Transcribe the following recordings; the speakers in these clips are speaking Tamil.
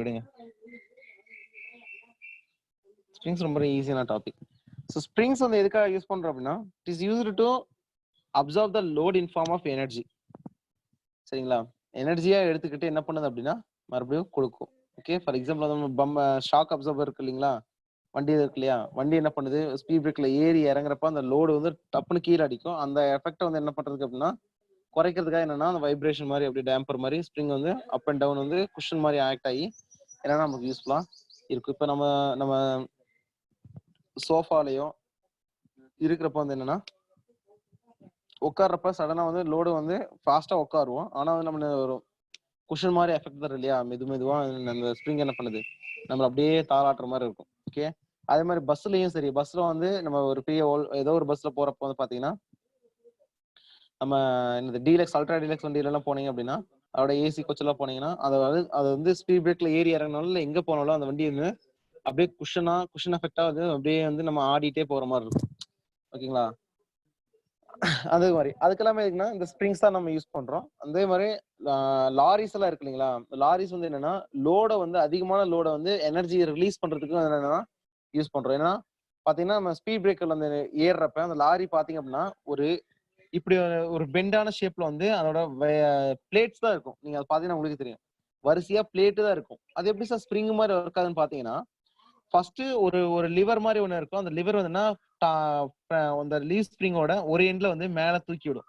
விடுங்க. ஸ்ப்ரிங்ஸ் ரொம்ப ஈஸியான டாபிக். ஸோ ஸ்ப்ரிங்ஸ் வந்து எதுக்காக யூஸ் பண்றோம் அப்படின்னா, it is used to absorb the load in form of energy. சரிங்களா? எனர்ஜியா எடுத்துக்கிட்டு என்ன பண்ணுது அப்படின்னா மறுபடியும் கொடுக்கும். ஓகே, ஃபார் எக்ஸாம்பிள் நம்ம ஷாக் அப்சார்பர் இருக்கு இல்லைங்களா, வண்டி இருக்கு இல்லையா, வண்டி என்ன பண்ணுது, ஸ்பீட் பிரேக்ல ஏறி இறங்குறப்ப அந்த லோடு வந்து டப்புன்னு கீழே அடிக்கும். அந்த எஃபெக்ட் வந்து என்ன பண்றதுக்கு அப்படின்னா குறைக்கிறதுக்காக என்னன்னா அந்த வைப்ரேஷன் மாதிரி அப்படி டேம்பர் மாதிரி ஸ்ப்ரிங் வந்து அப் அண்ட் டவுன் வந்து குஷன் மாதிரி ஆக்ட் ஆகி என்னன்னா நமக்கு யூஸ்ஃபுல்லா இருக்கும். இப்போ நம்ம நம்ம சோஃபாலையும் இருக்கிறப்ப வந்து என்னன்னா உட்கார்றப்ப சடனா வந்து லோடு வந்து ஃபாஸ்டா உட்காருவோம். ஆனா வந்து நம்ம ஒரு குஷன் மாதிரி எஃபெக்ட் தரும் இல்லையா, மெதுவா அந்த ஸ்ப்ரிங் என்ன பண்ணுது நம்ம அப்படியே தாளாட்டுற மாதிரி இருக்கும். ஓகே, அதே மாதிரி பஸ்லயும் சரி, பஸ்ல வந்து நம்ம ஒரு பெரிய ஏதோ ஒரு பஸ்ல போறப்ப வந்து பாத்தீங்கன்னா நம்ம இந்த டீலக்ஸ் அல்ட்ரா டீலக்ஸ் வண்டியில எல்லாம் போனீங்க அப்படின்னா அதோட ஏசி கோச்செல்லாம் போனீங்கன்னா அது வந்து ஸ்பீட் பிரேக்ல ஏறி இறங்கினாலும் இல்லை எங்க போனாலும் அந்த வண்டி வந்து அப்படியே குஷன் எஃபெக்டா வந்து அப்படியே வந்து நம்ம ஆடிட்டே போற மாதிரி இருக்கும். ஓகேங்களா, அதே மாதிரி அதுக்கெல்லாமே இருக்குன்னா இந்த ஸ்ப்ரிங்ஸ் தான் நம்ம யூஸ் பண்றோம். அதே மாதிரி லாரிஸ் எல்லாம் இருக்கு இல்லைங்களா, லாரிஸ் வந்து என்னன்னா அதிகமான லோட வந்து எனர்ஜி ரிலீஸ் பண்றதுக்கு என்னன்னா யூஸ் பண்றோம். ஏன்னா பாத்தீங்கன்னா நம்ம ஸ்பீட் பிரேக்கர்ல அந்த ஏறுறப்ப அந்த லாரி பாத்தீங்க அப்படின்னா ஒரு இப்படி ஒரு பெண்டான ஷேப்ல வந்து அதோட பிளேட்ஸ் தான் இருக்கும். நீங்க அதை பாத்தீங்கன்னா உங்களுக்கு தெரியும், வரிசையா பிளேட்டு தான் இருக்கும். அது எப்படி சார் ஸ்ப்ரிங் மாதிரி ஒர்க் ஆகுதுன்னு பாத்தீங்கன்னா, ஃபர்ஸ்ட் ஒரு லிவர் மாதிரி ஒண்ணு இருக்கும். அந்த லிவர் வந்துன்னா அந்த லீவ் ஸ்ப்ரிங்கோட ஒரு எண்ட்ல வந்து மேல தூக்கி விடும்.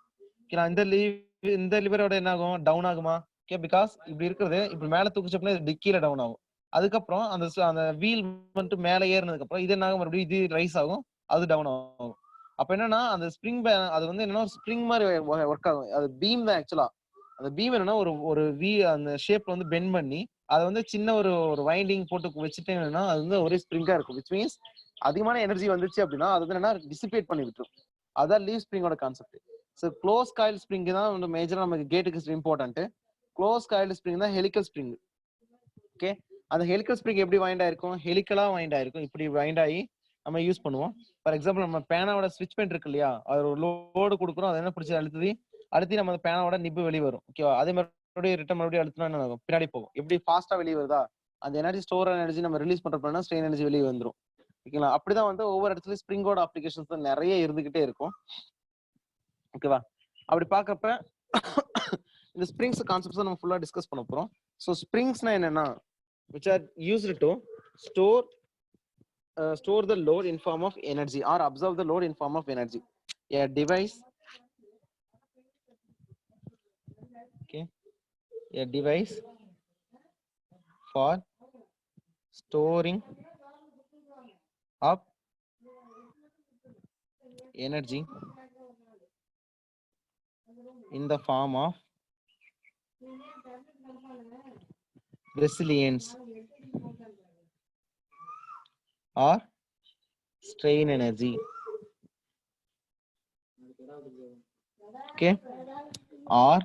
இந்த லிவரோட என்ன ஆகும், டவுன் ஆகுமா? ஓகே, பிகாஸ் இப்படி இருக்கிறது இப்படி மேல தூக்கிச்சப்பல டிக்கில டவுன் ஆகும். அதுக்கப்புறம் அந்த வீல் வந்துட்டு மேல ஏறினதுக்கு அப்புறம் இது என்ன ஆகும், மறுபடியும் இது ரைஸ் ஆகும், அது டவுன் ஆகும். அப்ப என்னன்னா அந்த ஸ்ப்ரிங் அது வந்து என்னன்னா ஸ்ப்ரிங் மாதிரி ஒர்க் ஆகும். அது பீம் தான் ஆக்சுவலா. அந்த பீம் என்னன்னா ஒரு அந்த ஷேப்ல வந்து பெண்ட் பண்ணி அதை வந்து சின்ன ஒரு வைண்டிங் போட்டு வச்சுட்டு என்னன்னா அது வந்து ஒரே ஸ்ப்ரிங்கா இருக்கும். விச் மீன்ஸ் அதிகமான எனர்ஜி வந்துச்சு அப்படின்னா அது வந்து என்னன்னா டிசிபேட் பண்ணி விட்டுரும். அதான் லீவ் ஸ்ப்ரிங்கோட concept. So close coil spring தான் வந்து மேஜரா நமக்கு கேட்டுக்கு இம்பார்ட்டன்ட். க்ளோஸ் காயில் ஸ்ப்ரிங் தான் ஹெலிக்கல் ஸ்ப்ரிங். ஓகே, அந்த ஹெலிக்கல் ஸ்ப்ரிங் எப்படி வைண்ட் ஆயிருக்கும், ஹெலிக்கலா வைண்ட் ஆயிருக்கும். இப்படி வைண்ட் ஆகி நம்ம யூஸ் பண்ணுவோம். ஃபார் எக்ஸாம்பிள் நம்ம பேனாவோட ஸ்விட்ச் பெயிண்ட் இருக்கு இல்லையா, அது ஒரு லோடு கொடுக்குறோம், அது என்ன பிடிச்சி அடுத்து நம்ம பேனாவோட நிப்பு வெளியே வரும். ஓகேவா, அதே மாதிரி ரிட்டர்ன் மறுபடியும் அழுத்தினா என்ன ஆகும், பின்னாடி போகும். எப்படி ஃபாஸ்டா வெளியே வருதா, அந்த எனர்ஜி ஸ்டோர் எனர்ஜி நம்ம ரிலீஸ் பண்றப்ப ஸ்ட்ரெயின் எனர்ஜி வெளியே வந்துடும். ஓகேங்களா, அப்படிதான் வந்து ஒவ்வொரு இடத்துலயும் ஸ்ப்ரிங்கோட அப்ளிகேஷன்ஸ் நிறைய இருந்துகிட்டே இருக்கும். ஓகேவா, அப்படி பாக்குறப்ப இந்த ஸ்ப்ரிங்ஸ் கான்செப்ட்ஸ் நம்ம ஃபுல்லா டிஸ்கஸ் பண்ண போறோம். ஸோ ஸ்ப்ரிங்ஸ்னா என்னன்னா which are used to store the load in form of energy or absorb the load in form of energy. A device for storing up energy in the form of resilience or strain energy. Okay, or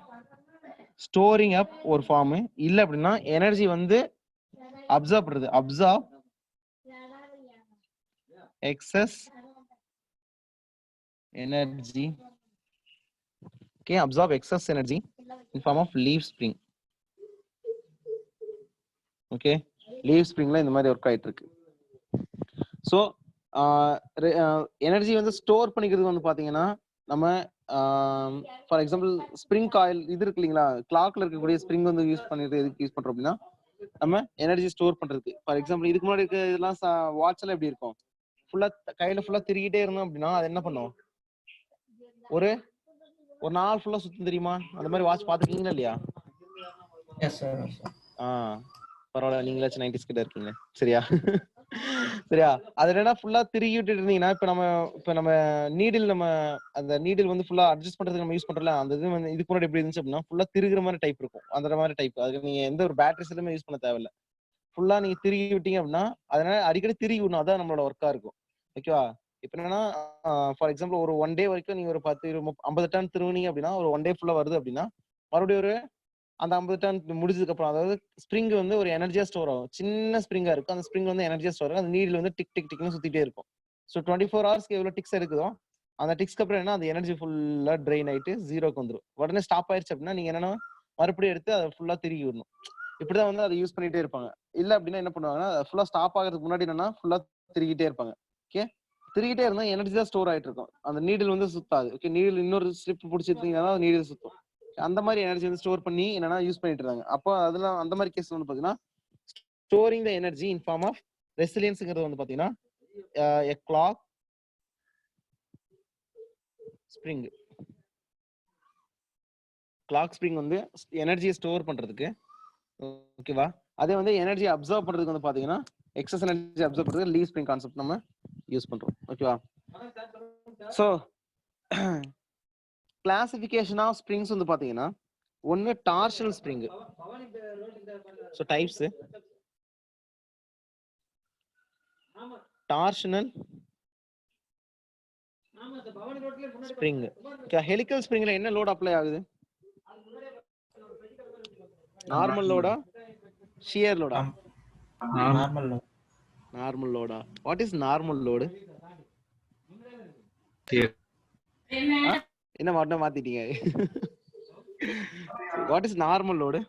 storing up ஒரு ஃபார்ம், இல்ல அப்படின்னா எனர்ஜி வந்து அப்சர்வ் பண்றது, absorb excess energy. Okay, absorb excess energy in form of leaf spring. Okay, leaf ஸ்ப்ரிங்ல இந்த மாதிரி ஒர்க் ஆயிட்டு இருக்கு. ஸோ எனர்ஜி வந்து ஸ்டோர் பண்ணிக்கிறது வந்து பாத்தீங்கன்னா நம்ம ஃபார் எக்ஸாம்பிள் ஸ்ப்ரிங் காயில் இது இருக்கு இல்லைங்களா, கிளாக்ல இருக்கக்கூடிய ஸ்ப்ரிங் வந்து யூஸ் பண்ணிட்டு எதுக்கு யூஸ் பண்றோம் அப்படின்னா நம்ம எனர்ஜி ஸ்டோர் பண்றதுக்கு. ஃபார் எக்ஸாம்பிள் இதுக்கு முன்னாடி இருக்க இதெல்லாம் வாட்ச் எல்லாம் எப்படி இருக்கும், ஃபுல்லா கையில ஃபுல்லா திருகிட்டே இருந்தோம் அப்படின்னா அது என்ன பண்ணும், ஒரு நாள் ஃபுல்லா சுத்தம் தெரியுமா, அந்த மாதிரி வாட்ச் பாத்துக்கீங்களா இல்லையா? பரவாயில்ல, நீங்களாச்சும் 90s கிட்ட இருக்கீங்க. சரியா சரியா, அது என்னன்னா ஃபுல்லா திருகி விட்டுட்டு இருந்தீங்கன்னா இப்ப நம்ம நீடில் நம்ம அந்த நீடில் வந்து ஃபுல்லா அட்ஜஸ்ட் பண்றதுக்கு நம்ம யூஸ் பண்றோம்ல, அந்த இது வந்து இதுக்கு முன்னாடி எப்படி இருந்துச்சு அப்படின்னா ஃபுல்லா திருகிற மாதிரி டைப் இருக்கும். அந்த மாதிரி டைப், அதுக்கு நீங்க எந்த ஒரு பேட்டரி செல்லுமே யூஸ் பண்ண தேவையில்ல. ஃபுல்லா நீங்க திருகி விட்டீங்க அப்படின்னா அதனால அடிக்கடி திருகி விடணும், அதான் நம்மளோட ஒர்க்கா இருக்கும். ஓகேவா, இப்ப என்னன்னா ஃபார் எக்ஸாம்பிள் ஒரு 1 டே வரைக்கும் நீங்க ஒரு 10 50 டன் திருவுனீங்க அப்படின்னா ஒரு 1 டே ஃபுல்லா வருது அப்படின்னா மறுபடியும் அந்த 50 டன் முடிஞ்சதுக்கு அப்புறம் அதாவது ஸ்ப்ரிங் வந்து ஒரு எனர்ஜியா ஸ்டோர் ஆகும். சின்ன ஸ்ப்ரிங்கா இருக்கும், அந்த ஸ்ப்ரிங் வந்து எனர்ஜியா ஸ்டோர் ஆகும். அந்த நீடில் வந்து டிக் டிக் டிக்னு சுத்திட்டே இருக்கும். ஸோ 24 ஹவர்ஸ்க்கு எவ்வளவு டிக்ஸ் இருக்குதோ அந்த டிக்ஸ்க்கு அப்புறம் என்ன அந்த எனர்ஜி ஃபுல்லா ட்ரெயின் ஆயிட்டு ஜீரோக்கு வந்துடும். உடனே ஸ்டாப் ஆயிடுச்சு அப்படின்னா நீங்க என்னன்னா மறுபடியும் எடுத்து அதை ஃபுல்லா திருகி விடணும். இப்படிதான் வந்து அதை யூஸ் பண்ணிட்டே இருப்பாங்க. இல்ல அப்படின்னா என்ன பண்ணுவாங்கன்னா ஃபுல்லா ஸ்டாப் ஆகிறதுக்கு முன்னாடி என்னன்னா ஃபுல்லா திருகிட்டே இருப்பாங்க. ஓகே, திருகிட்டே இருந்தா எனர்ஜி தான் ஸ்டோர் ஆயிட்டு இருக்கும். அந்த நீடில் வந்து சுத்தாது. ஓகே, நீடில் இன்னொரு ஸ்ட்ரிப் பிடிச்சிருந்தீங்கன்னா நீடில் சுத்தும். அந்த மாதிரி எனர்ஜி வந்து ஸ்டோர் பண்ணி என்னன்னா யூஸ் பண்ணிட்டு இருந்தாங்க. அப்போ அதெல்லாம் அந்த மாதிரி கேஸ் வந்து பாத்தீங்கன்னா storing the energy in form of ரெசிலியன்ஸ்ங்கிறது வந்து பாத்தீங்கன்னா a clock spring. Clock spring வந்து எனர்ஜியை ஸ்டோர் பண்றதுக்கு, ஓகேவா. அதே வந்து எனர்ஜி அப்சர்வ் பண்றதுக்கு வந்து பாத்தீங்கன்னா எக்ஸஸ் எனர்ஜி அப்சர்வ் பண்றதுக்கு லீவ் ஸ்ப்ரிங் கான்செப்ட் நம்ம யூஸ் பண்றோம். ஓகேவா. ஸோ கிளாசிபிகேஷன் ஆஃப் ஸ்ப்ரிங்ஸ் வந்து பாத்தீங்கன்னா ஒன்னு torsional spring. So types torsional spring. Helical ஸ்ப்ரிங்ல என்ன லோட் அப்ளை ஆகுது? நார்மல் லோடா, ஷியர் லோடா? நார்மல் லோடா. What is normal load? என்ன மட்டும் மாத்திட்டீங்க? What is normal load?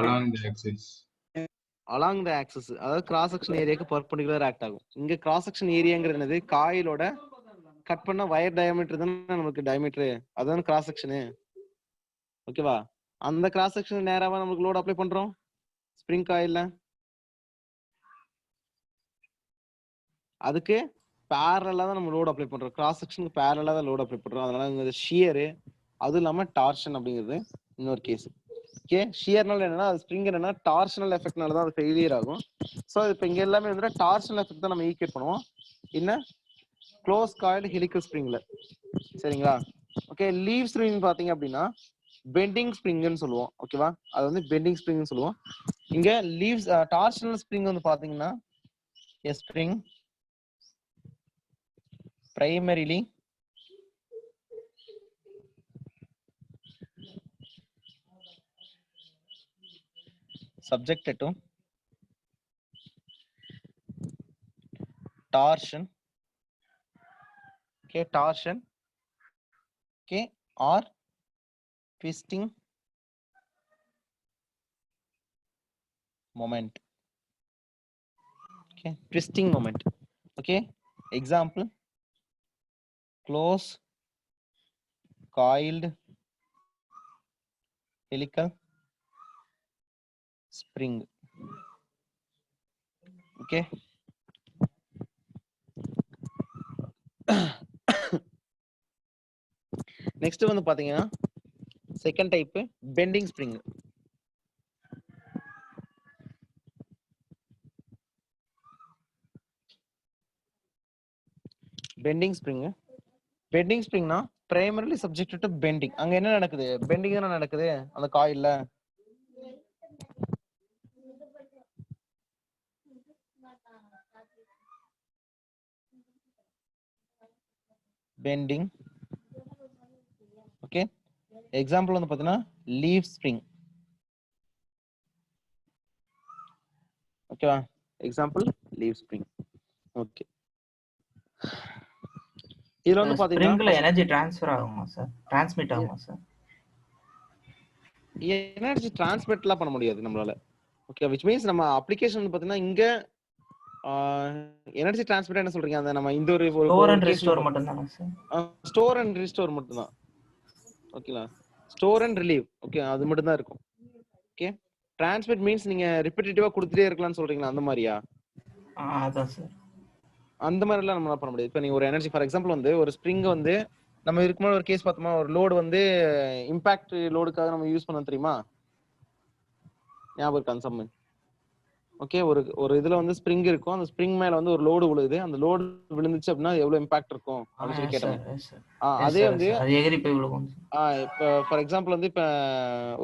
along the axis. along the axis, அதாவது கிராஸ் செக்ஷன் ஏரியாக்கு பர்பெண்டிகுலர் ஆக்ட் ஆகும். இங்க கிராஸ் செக்ஷன் ஏரியாங்கிறது காயிலோட கட் பண்ண வயர் டயமீட்டர் தானே நமக்கு டயமீட்டர், அதுதான் கிராஸ் செக்ஷனு. ஓகேவா. அந்த கிராஸ் செக்ஷன் நேராவா நமக்கு லோட் அப்ளை பண்றோம் ஸ்ப்ரிங் காயில்ல. அதுக்கு பேரலா தான் நம்ம லோட் அப்ளை பண்றோம். கிராஸ் செக்ஷனுக்கு பேரலா தான் லோட் அப்ளை பண்றோம். அதனால இங்க ஷியர், அது இல்லாம டார்ஷன் அப்படிங்கிறது இன்னொரு கேஸ். ஓகே, ஷியர்னால என்னன்னா அது ஸ்ப்ரிங் என்னன்னா டார்ஷனல் எஃபெக்ட்னால தான் அது ஃபெயிலியர் ஆகும். ஸோ இப்போ இங்க எல்லாமே வந்து டார்ஷனல் எஃபெக்ட் தான் நம்ம ஈக்குவேட் பண்ணுவோம் என்ன க்ளோஸ் காயில் ஹெலிக்கல் ஸ்ப்ரிங்ல. சரிங்களா. ஓகே, லீவ் ஸ்ப்ரிங் பாத்தீங்க அப்படின்னா பெண்டிங் ஸ்ப்ரிங்னு சொல்லுவோம். ஓகேவா, அது வந்து பெண்டிங் ஸ்ப்ரிங்னு சொல்லுவோம். இங்க லீவ்ஸ் டார்ஷனல் ஸ்ப்ரிங் வந்து பாத்தீங்கன்னா a spring primarily subjected to torsion, okay, torsion, okay, or twisting moment. Okay, twisting moment. Okay, example, close coiled helical spring. Okay, next வந்து பாத்தீங்கன்னா second type bending spring. Bending spring, bending ஸ்ப்ரிங்னா பிரைமரிலி சப்ஜெக்ட் டு பெண்டிங். அங்க என்ன நடக்குது? பெண்டிங் தானே நடக்குது அந்த காயில்ல. பெண்டிங். ஓகே, எக்ஸாம்பிள் வந்து பாத்தீங்கன்னா லீவ் ஸ்ப்ரிங். ஓகேவா, எக்ஸாம்பிள் லீவ் ஸ்ப்ரிங். ஓகே, இதுல வந்து பாத்தீங்கன்னா ஸ்ப்ரிங்ல எனர்ஜி ட்ரான்ஸ்ஃபர் ஆகுமா சார்? டிரான்ஸ்மிட் ஆகுமா சார்? எனர்ஜி டிரான்ஸ்மிட்லாம் பண்ண முடியாது நம்மளால. ஓகே, which means நம்ம அப்ளிகேஷன் பாத்தீங்கன்னா இங்க எனர்ஜி டிரான்ஸ்மிட் என்ன சொல்றீங்க? அந்த நம்ம இந்த ஒரு ஸ்டோர் அண்ட் ரிஸ்டோர் மட்டும் தானா சார்? ஸ்டோர் அண்ட் ரீஸ்டோர் மட்டும் தான். ஓகேங்களா, ஸ்டோர் அண்ட் ரிலீவ். ஓகே, அது மட்டும் தான் இருக்கும். ஓகே, டிரான்ஸ்மிட் மீன்ஸ் நீங்க ரிப்பீட்டேட்டிவா கொடுத்துட்டே இருக்கலாம்னு சொல்றீங்களா அந்த மாதிரியா? அதான் சார். அந்த மாதிரி எல்லாம் நம்ம பண்ண முடியாது. இப்போ நீங்க ஒரு எனர்ஜி ஃபார் எக்ஸாம்பிள் வந்து ஒரு ஸ்ப்ரிங் வந்து நம்ம இதுக்கு முன்னாடி ஒரு கேஸ் பார்த்தோமா, ஒரு லோடு வந்து இம்பாக்ட் லோடுக்காக நம்ம யூஸ் பண்ண தெரியுமா? ஞாபகம் இருக்கா அந்த சம்மு? ஓகே, ஒரு இதுல வந்து ஸ்ப்ரிங் இருக்கும். அந்த ஸ்ப்ரிங் மேல வந்து ஒரு லோடு விழுது. அந்த லோடு விழுந்துச்சு அப்படின்னா எவ்வளவு இம்பாக்ட் இருக்கும் அப்படின்னு சொல்லி கேட்டோம். அதே வந்து எகிரி போய் விழுகும். இப்போ ஃபார் எக்ஸாம்பிள் வந்து இப்ப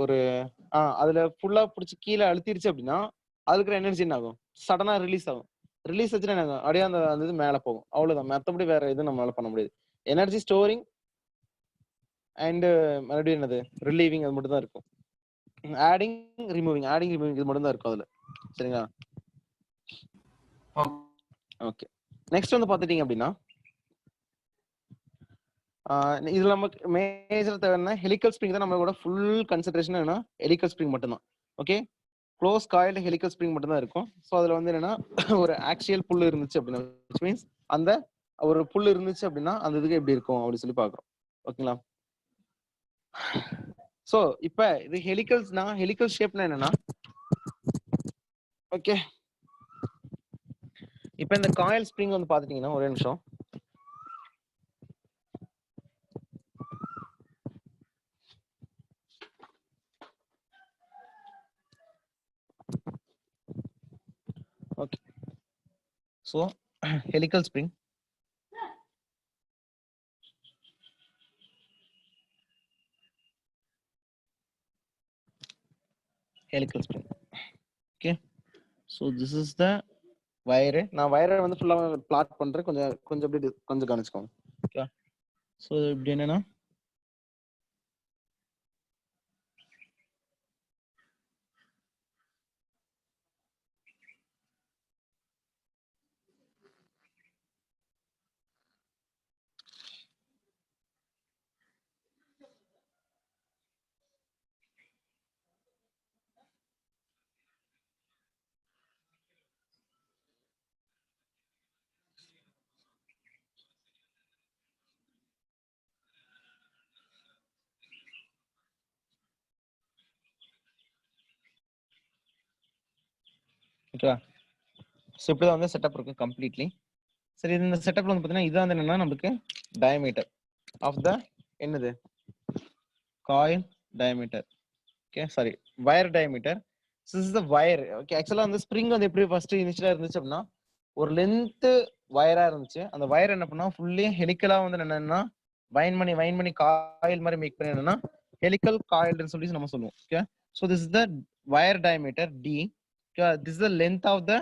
ஒரு அதுல ஃபுல்லா பிடிச்சி கீழே அழுத்திருச்சு அப்படின்னா அதுக்கு எனர்ஜி என்ன ஆகும்? சடனா ரிலீஸ் ஆகும். ரிலீஸ் ஆச்சுன்னா என்ன ஆகும்? அப்படியே அந்த இது மேல போகும். அவ்வளவுதான், மற்றபடி வேற எதுவும் நம்மளால பண்ண முடியாது. எனர்ஜி ஸ்டோரிங் அண்ட் மறுபடியும் என்னது ரிலீவிங், அது மட்டும் தான் இருக்கும். ஆடிங் ரிமூவிங் இது மட்டும் தான் இருக்கும் அதுல. சரிங்களா. ஓகே, நெக்ஸ்ட் வந்து பாத்துட்டீங்க அப்படின்னா இதுல நமக்கு மேஜர் தேவைன்னா ஹெலிக்கல் ஸ்ப்ரிங் தான். நம்மளோட ஃபுல் கன்சன்ட்ரேஷன் என்ன ஹெலிக்கல் ஸ்ப்ரிங் மட்டும் தான். Okay, close coiled helical spring மட்டும் தான் இருக்கும். ஸோ அதுல வந்து என்னன்னா ஒரு ஆக்சியல் புல் இருந்துச்சு அப்படின்னா, which means அந்த ஒரு புல் இருந்துச்சு அப்படின்னா அந்த இதுக்கு எப்படி இருக்கும் அப்படின்னு சொல்லி பாக்குறோம். ஓகேங்களா? ஸோ இப்ப இது ஹெலிக்கல்ஸ்னா ஹெலிக்கல் ஷேப்னா என்னன்னா, ஓகே இப்ப இந்த காயில் ஸ்ப்ரிங் வந்து பாத்துட்டீங்கன்னா ஒரே நிமிஷம். Okay so helical spring helical spring. Okay, so this is the wire. நான் வயரை வந்து ஃபுல்லா பிளாட் பண்றேன். கொஞ்சம் அப்படி கொஞ்சம் கவனிச்சுக்கோங்க. ஓகே, ஸோ இப்படி என்னன்னா ஓகேவா? ஸோ இப்படிதான் வந்து செட்டப் இருக்கு கம்ப்ளீட்லி. சரி, இந்த செட்டப்ல வந்து பார்த்தீங்கன்னா இதான் என்னன்னா நமக்கு டயமீட்டர் ஆஃப் த என்னது coil diameter. Okay, sorry wire diameter. This is the wire. Okay, ஆக்சுவலா வந்து ஸ்ப்ரிங் வந்து எப்படி ஃபர்ஸ்ட் இனிஷியலா இருந்துச்சு அப்படின்னா ஒரு லென்த் வயரா இருந்துச்சு. அந்த வயர் என்ன பண்ணா ஃபுல்லி ஹெலிக்கலா வந்து என்னன்னா வைன் பண்ணி காயில் மாதிரி மேக் பண்ணி என்னன்னா ஹெலிக்கல் காயில்னு சொல்லி நம்ம சொல்லுவோம். Okay, so this is the wire diameter d. Okay, this is the length of the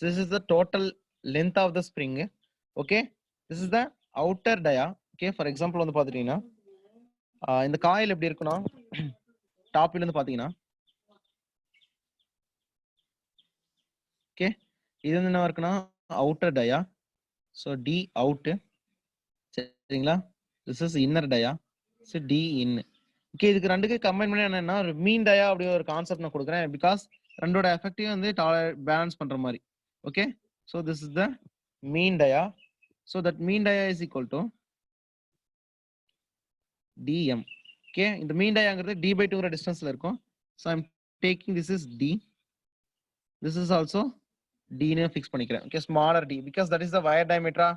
this is the total length of the spring. Okay, this is the outer dia. Okay, for example வந்து பாத்துட்டீங்கன்னா இந்த காயில் எப்படி இருக்குன்னா டாப்ல இருந்து பாத்தீங்கன்னா ஓகே இது வந்து என்ன இருக்குன்னா outer dia. So d out, சரிங்களா? This is inner dia. So d in. Okay, இதுக்கு ரெண்டுக்கு கம்பைன் பண்ணி என்னன்னா ஒரு மீன் டயா அப்படி ஒரு கான்செப்ட் நான் கொடுக்குறேன். பிகாஸ் ரெண்டோட எஃபெக்டையும் வந்து பேலன்ஸ் பண்ற மாதிரி. Okay, so this is the mean dia. So that mean dia is equal to dm. Okay, இந்த mean dia ங்கிறது d by 2 டிஸ்டன்ஸ்ல இருக்கும். So I'm taking this is d, this is also d னு ஃபிக்ஸ் பண்ணிக்கிறேன். Okay, smaller d because that is the wire diameter.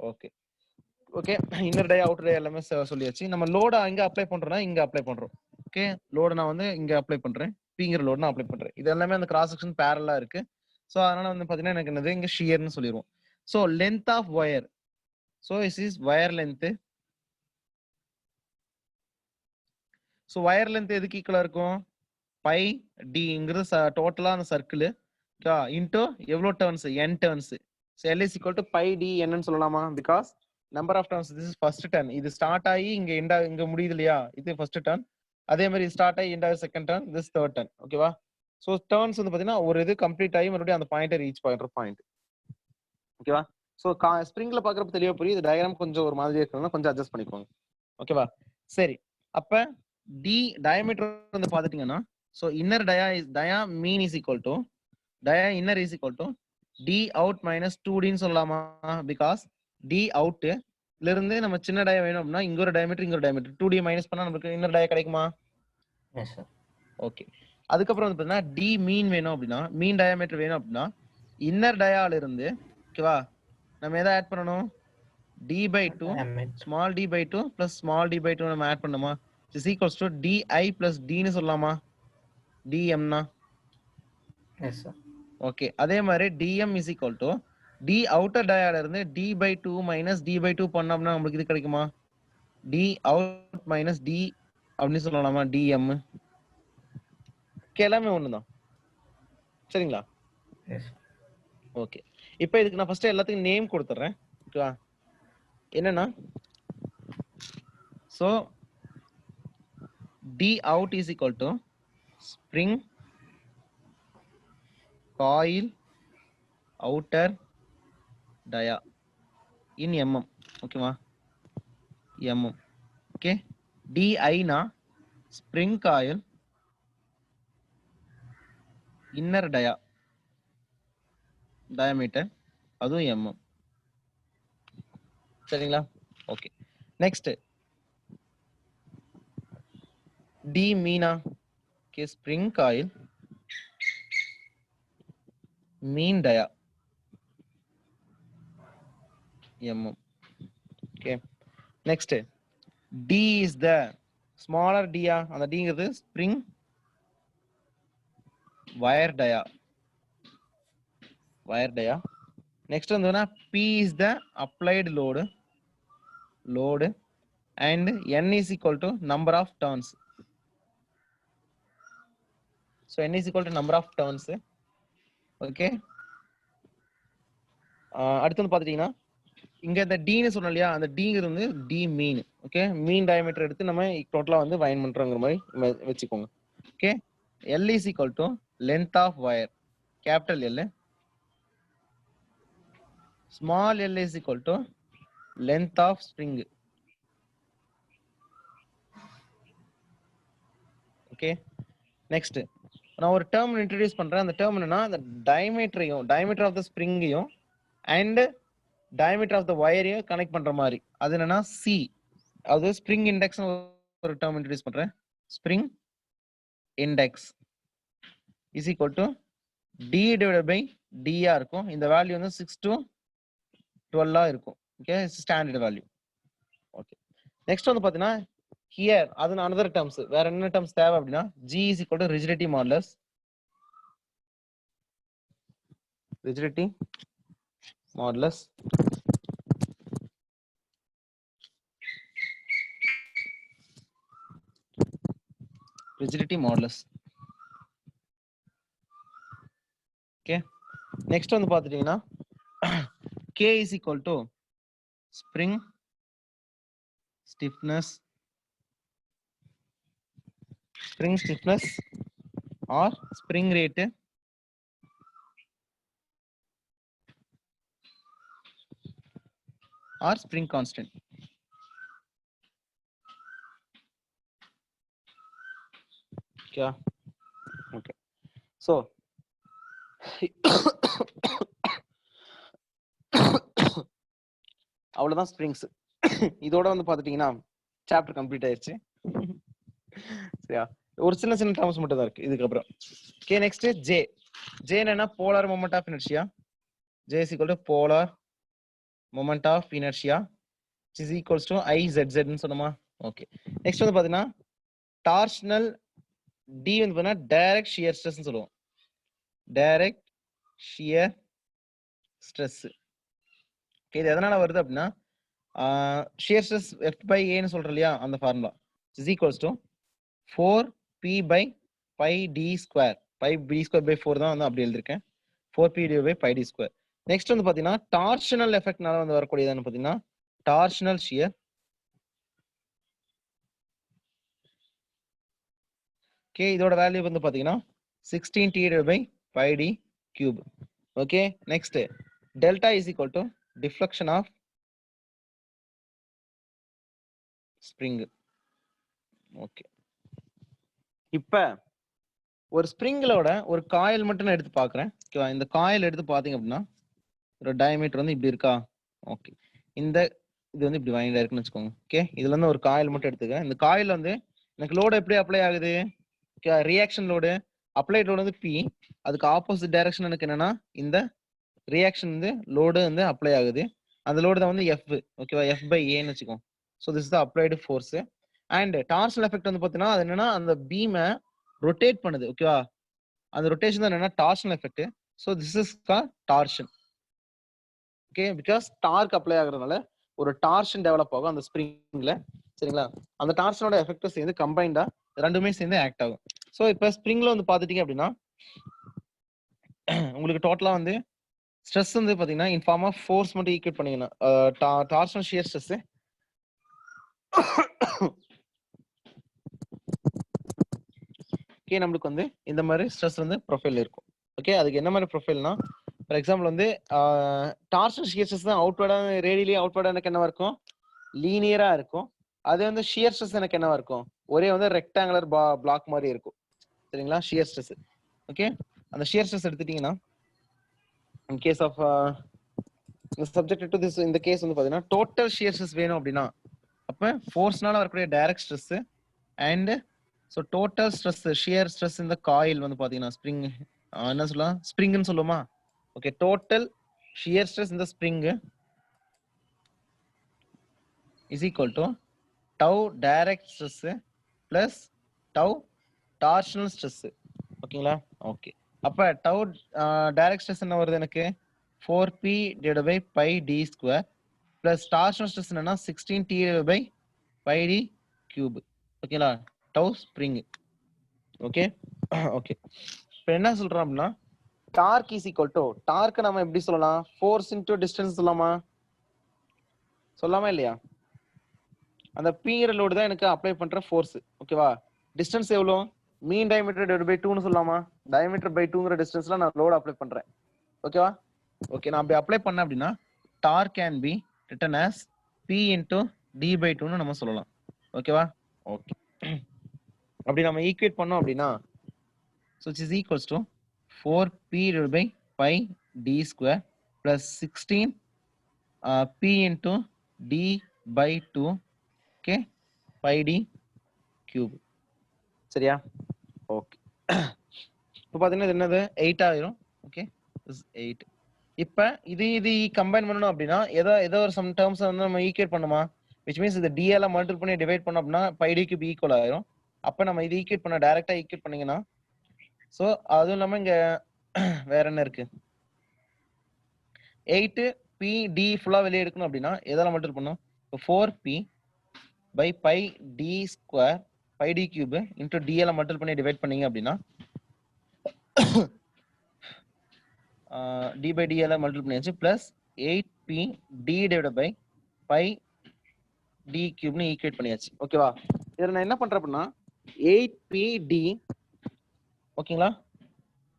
Okay, okay, inner dia outer dia எல்லாமே சொல்லியாச்சு. நம்ம லோட அங்க அப்ளை பண்றோம்னா இங்க அப்ளை பண்றோம். ஓகே, லோட நான் வந்து இங்க அப்ளை பண்றேன், பிங்கிற லோட் நான் அப்ளை பண்றேன். இது எல்லாமே அந்த கிராஸ் செக்ஷன் பேரலா இருக்கு. ஸோ அதனால வந்து பாத்தீங்கன்னா எனக்கு என்னது இங்க ஷியர்னு சொல்லிடுவோம். So length of wire, so is is wire length. So wire length எதுக்கு ஈக்குவலா இருக்கும்? பை டிங்கிறது டோட்டலா அந்த சர்க்கிள் இன்டூ எவ்வளோ turns, n turns. So L is equal to pi d என்னன்னு சொல்லலாமா? Because number of turns. This is first turn. இது ஸ்டார்ட் ஆகி இங்க முடியுது இல்லையா? இது ஃபர்ஸ்ட் டர்ன். அதே மாதிரி ஸ்டார்ட் ஆகி எண்ட் ஆகி second turn, this third turn. ஓகேவா? ஸோ டர்ன்ஸ் வந்து பாத்தீங்கன்னா ஒரு இது கம்ப்ளீட் ஆகி மறுபடியும் அந்த பாயிண்ட் ரீச் பண்ற பாயிண்ட். ஓகேவா? ஸோ ஸ்ப்ரிங்ல பாக்குறப்ப தெளிவா புரியும். இது டயக்ராம் கொஞ்சம் ஒரு மாதிரி இருக்கணும்னா கொஞ்சம் அட்ஜஸ்ட் பண்ணிக்கோங்க. ஓகேவா? சரி, அப்ப டி டயமீட்டர் வந்து பாத்துட்டீங்கன்னா so inner dia mean is equal to dia inner is equal to D out minus 2டின்னு சொல்லலாமா? பிகாஸ் டி அவுட்ல இருந்து நம்ம சின்ன டயா வேணும் அப்படின்னா இங்க ஒரு டயமீட்டர் இங்க ஒரு டயமீட்டர் 2டி மைனஸ் பண்ணா நமக்கு இன்னர் டயா கிடைக்குமா? Yes sir. ஓகே, அதுக்கப்புறம் வந்து பாத்தீங்கன்னா டி மீன் வேணும் அப்படின்னா, மீன் டயாமீட்டர் வேணும் அப்படின்னா இன்னர் டயால இருந்து ஓகேவா நம்ம எதை ஆட் பண்ணணும்? d by 2 small d by 2 plus small d by 2 நம்ம ஆட் பண்ணுமா? is equals to di plus d ன்னு சொல்லலாமா? dm னா எஸ் சார். ஓகே, அதே மாதிரி dm is equal to d outer diaல இருந்து d by 2 minus d by 2 பண்ணோம்னா நமக்கு இது கிடைக்குமா? d out minus d அப்படின்னு சொல்லலாமா? dm. எல்லாமே ஒண்ணுதான், சரிங்களா? எஸ். ஓகே, இப்போ இதுக்கு நான் ஃபர்ஸ்ட் எல்லாத்துக்கும் நேம் கொடுத்துறேன். ஓகேவா? என்னன்னா so d out is equal to spring coil outer dia in mm. ஓகேவா? mm. ஓகே, di னா ஸ்ப்ரிங் காயில் இன்னர் டயாமீட்டர் அதுவும் mm. சரிங்களா? ஓகே. நெக்ஸ்ட் டி மீனா okay spring coil mean dia mm. Okay. Next D is the smaller D அந்த Dங்கிறது ஸ்ப்ரிங் வயர் டயா நெக்ஸ்ட் வந்து P is the applied load and N is equal to number of turns. So N is equal to number of turns. Okay. அடுத்து வந்து பாத்துட்டீங்கன்னா இங்க இந்த D ன்னு சொன்னோம் இல்லையா, அந்த Dங்கிறது வந்து D மீன். ஓகே, மீன் டயாமீட்டர் எடுத்து நம்ம டோட்டலா வந்து ஃபைண்ட் பண்றோங்கிற மாதிரி வச்சுக்கோங்க. Okay. L is equal to length of wire, capital L. Small l is equal to length of spring. Okay. Next, நான் ஒரு டேர்ம் இன்ட்ரோடியூஸ் பண்றேன். அந்த டேர்ம் என்னன்னா அந்த diameter of the spring and diameter of the wire connect பண்ற மாதிரி. அது என்னன்னா C, அது ஸ்ப்ரிங் இண்டெக்ஸ் ஒரு டேர்ம் இன்ட்ரோடியூஸ் பண்றேன். Spring index is equal to D divided by D இருக்கும். இந்த வேல்யூ வந்து 6 to 12 இருக்கும். Okay, standard value. Okay. Next வந்து பாத்தீங்கன்னா ஹியர் அது another terms. வேற என்ன டேர்ம்ஸ் தேவை அப்படின்னா G is equal to rigidity modulus. Okay. Next வந்து பாத்துட்டீங்கன்னா K is equal to spring stiffness or spring rate or spring constant. Okay. So அவ்வளவுதான் ஸ்ப்ரிங்ஸ். இதோட வந்து பாத்துட்டீங்கன்னா சாப்டர் கம்ப்ளீட் ஆயிருச்சு. சரியா, ஒரு சின்ன டேர்ம்ஸ் மட்டும் தான் இருக்கு இதுக்கப்புறம். ஓகே. நெக்ஸ்ட் J என்னன்னா polar moment of inertia. J is equal to polar moment of inertia which is equals to IZZ ன்னு சொன்னோமா. ஓகே. நெக்ஸ்ட் வந்து பாத்தீங்கன்னா டார்ஷனல் D வந்து பாத்தீங்கன்னா டைரக்ட் ஷியர் ஸ்ட்ரெஸ் ன்னு சொல்லுவோம். Direct shear stress. ஓகே, இது எதனால வருது அப்படின்னா shear stress F by A ன்னு சொல்றோம் இல்லையா, அந்த formula is equals to 4P by pi D square. pi B square by 4 தான் வந்து அப்படி எழுதிருக்கேன். 4P divided by pi D square. Next வந்து பாத்தீங்கன்னா டார்ஷனல் எஃபெக்ட்னால வந்து வரக்கூடியதுன்னு பாத்தீங்கன்னா டார்ஷனல் ஷியர். ஓகே, இதோட வேல்யூ வந்து பாத்தீங்கன்னா 16T divided by pi D cube. Okay. Next delta is equal to deflection of spring. Okay. இப்ப ஒரு ஸ்ப்ரிங்களோட ஒரு காயில் மட்டும் நான் எடுத்து பாக்குறேன். ஓகேவா, இந்த காயில் எடுத்து பாத்தீங்க அப்படின்னா ஒரு டயாமீட்டர் வந்து இப்படி இருக்கா. ஓகே, இந்த இது வந்து இப்படி வைண்டா இருக்குன்னு வச்சுக்கோங்க. ஓகே, இதுல இருந்து ஒரு காயில் மட்டும் எடுத்துக்கிறேன். இந்த காயில் வந்து எனக்கு லோடு எப்படி அப்ளை ஆகுது, ரியாக்ஷன் லோடு, அப்ளைட் லோடு வந்து P, அதுக்கு ஆப்போசிட் டைரக்ஷன் எனக்கு என்னன்னா இந்த ரியாக்ஷன் வந்து லோடு வந்து அப்ளை ஆகுது. அந்த லோடு தான் வந்து F. ஓகேவா, F by A ன்னு வச்சுக்கோங்க. So this is the applied force. And torsional effect வந்து பாத்தீங்கன்னா அது என்னன்னா அந்த பீமை ரொட்டேட் பண்ணுது. ஓகேவா, அந்த ரொட்டேஷன் தான் என்னன்னா torsional effect. So this is called torsion. Okay, because torque apply ஆகுறதுனால ஒரு டார்ஷன் டெவலப் ஆகும் அந்த ஸ்ப்ரிங்ல. சரிங்களா, அந்த டார்ஷனோட எஃபெக்ட் சேர்ந்து கம்பைண்டா ரெண்டுமே சேர்ந்து ஆக்ட் ஆகும். ஸோ இப்போ ஸ்ப்ரிங்ல வந்து பாத்துட்டீங்க அப்படின்னா உங்களுக்கு டோட்டலா வந்து ஸ்ட்ரெஸ் வந்து பாத்தீங்கன்னா இன் ஃபார்ம் ஆஃப் ஃபோர்ஸ் மட்டும் ஈக்குவேட் பண்ணீங்கன்னா டார்ஷனல் ஷியர் ஸ்ட்ரெஸ் ஓகே, நம்மளுக்கு வந்து இந்த மாதிரி ஸ்ட்ரெஸ் வந்து ப்ரொஃபைல் இருக்கும். ஓகே, அதுக்கு என்ன மாதிரி ப்ரொஃபைல்னா ஃபார் எக்ஸாம்பிள் வந்து டார்ஷனல் ஷியர் ஸ்ட்ரெஸ் தான் அவுட்வர்டா ரேடியலி அவுட்வர்டா எனக்கு என்னவா இருக்கும், லீனியரா இருக்கும். அது வந்து ஷியர் ஸ்ட்ரெஸ் எனக்கு என்னவா இருக்கும், ஒரே வந்து ரெக்டாங்குலர் பிளாக் மாதிரி இருக்கும் சரிங்களா ஷியர் ஸ்ட்ரெஸ் ஓகே அந்த ஷியர் ஸ்ட்ரெஸ் எடுத்துட்டீங்கன்னா in case of subjected to this இந்த கேஸ் வந்து பாத்தீங்கன்னா டோட்டல் ஷியர் ஸ்ட்ரெஸ் வேணும் அப்படின்னா அப்ப ஃபோர்ஸ்னால வரக்கூடிய direct stress and so total stress shear stress இந்த காயில் வந்து பாத்தீங்கன்னா ஸ்ப்ரிங் என்ன சொல்லலாம் ஸ்ப்ரிங்னு சொல்லுமா ஓகே டோட்டல் ஷியர் ஸ்ட்ரெஸ் இந்த spring is equal to tau direct stress plus tau torsional stress ஓகேங்களா ஓகே அப்ப டவ் டைரக்ட் ஸ்ட்ரெஸ் என்ன வருது எனக்கு 4p divided by pi d square plus torsional stress என்னன்னா 16t divided by pi d cube ஓகேங்களா tau spring ஓகே ஓகே இப்போ என்ன சொல்றோம் அப்படின்னா torque is equal to torque நம்ம எப்படி சொல்லலாம் ஃபோர்ஸ் இன்டு டிஸ்டன்ஸ் சொல்லாமா இல்லையா அந்த பீங்கிற லோடு தான் எனக்கு அப்ளை பண்ற ஃபோர்ஸ் ஓகேவா டிஸ்டன்ஸ் எவ்வளோ மீன் டயமீட்டர் டிவைட் பை 2 னு சொல்லலாமா டயமீட்டர் பை 2ங்கற டிஸ்டன்ஸ்ல நான் லோட் அப்ளை பண்றேன் ஓகேவா ஓகே நான் அப்படி அப்ளை பண்ண அப்படின்னா torque can be written as p into d by 2 னு நம்ம சொல்லலாம் ஓகேவா ஓகே அப்படி நம்ம ஈக்குவேட் பண்ணோம் அப்படின்னா so it is equals to 4p divided by pi d square plus 16 p into d by 2 okay pi d cube சரியா ஓகே இப்போ பாத்தீங்கன்னா இது என்னது 8 ஆயிரும் ஓகே this 8 இப்போ இது கம்பைன் பண்ணனும் அப்படின்னா ஏதோ ஒரு சம் டர்ம்ஸ் வந்து நம்ம ஈக்குவேட் பண்ணுமா which means இது d ஆல மல்டிப்ளை பண்ணி டிவைட் பண்ணோம் அப்படின்னா pi d cube ஈக்குவல் ஆயிரும் அப்ப நம்ம இது ஈக்குவேட் பண்ண டைரக்டா ஈக்குவேட் பண்ணீங்கன்னா சோ அதுவும் இல்லாம இங்க வேற என்ன இருக்கு 8p d ஃபுல்லா வெளிய எடுக்கணும் அப்படின்னா எதால மல்டிப்ளை பண்ணனும் 4p by pi d square pi d cube into d ஆல மல்டிப்ளை பண்ணி டிவைட் பண்ணீங்க அப்படின்னா d by d ஆல மல்டிப்ளை பண்ணியாச்சு plus 8p d divided by pi d cube னு ஈக்குவேட் பண்ணியாச்சு ஓகேவா இத நான் என்ன பண்றேன் அப்படின்னா 8p d ஓகேங்களா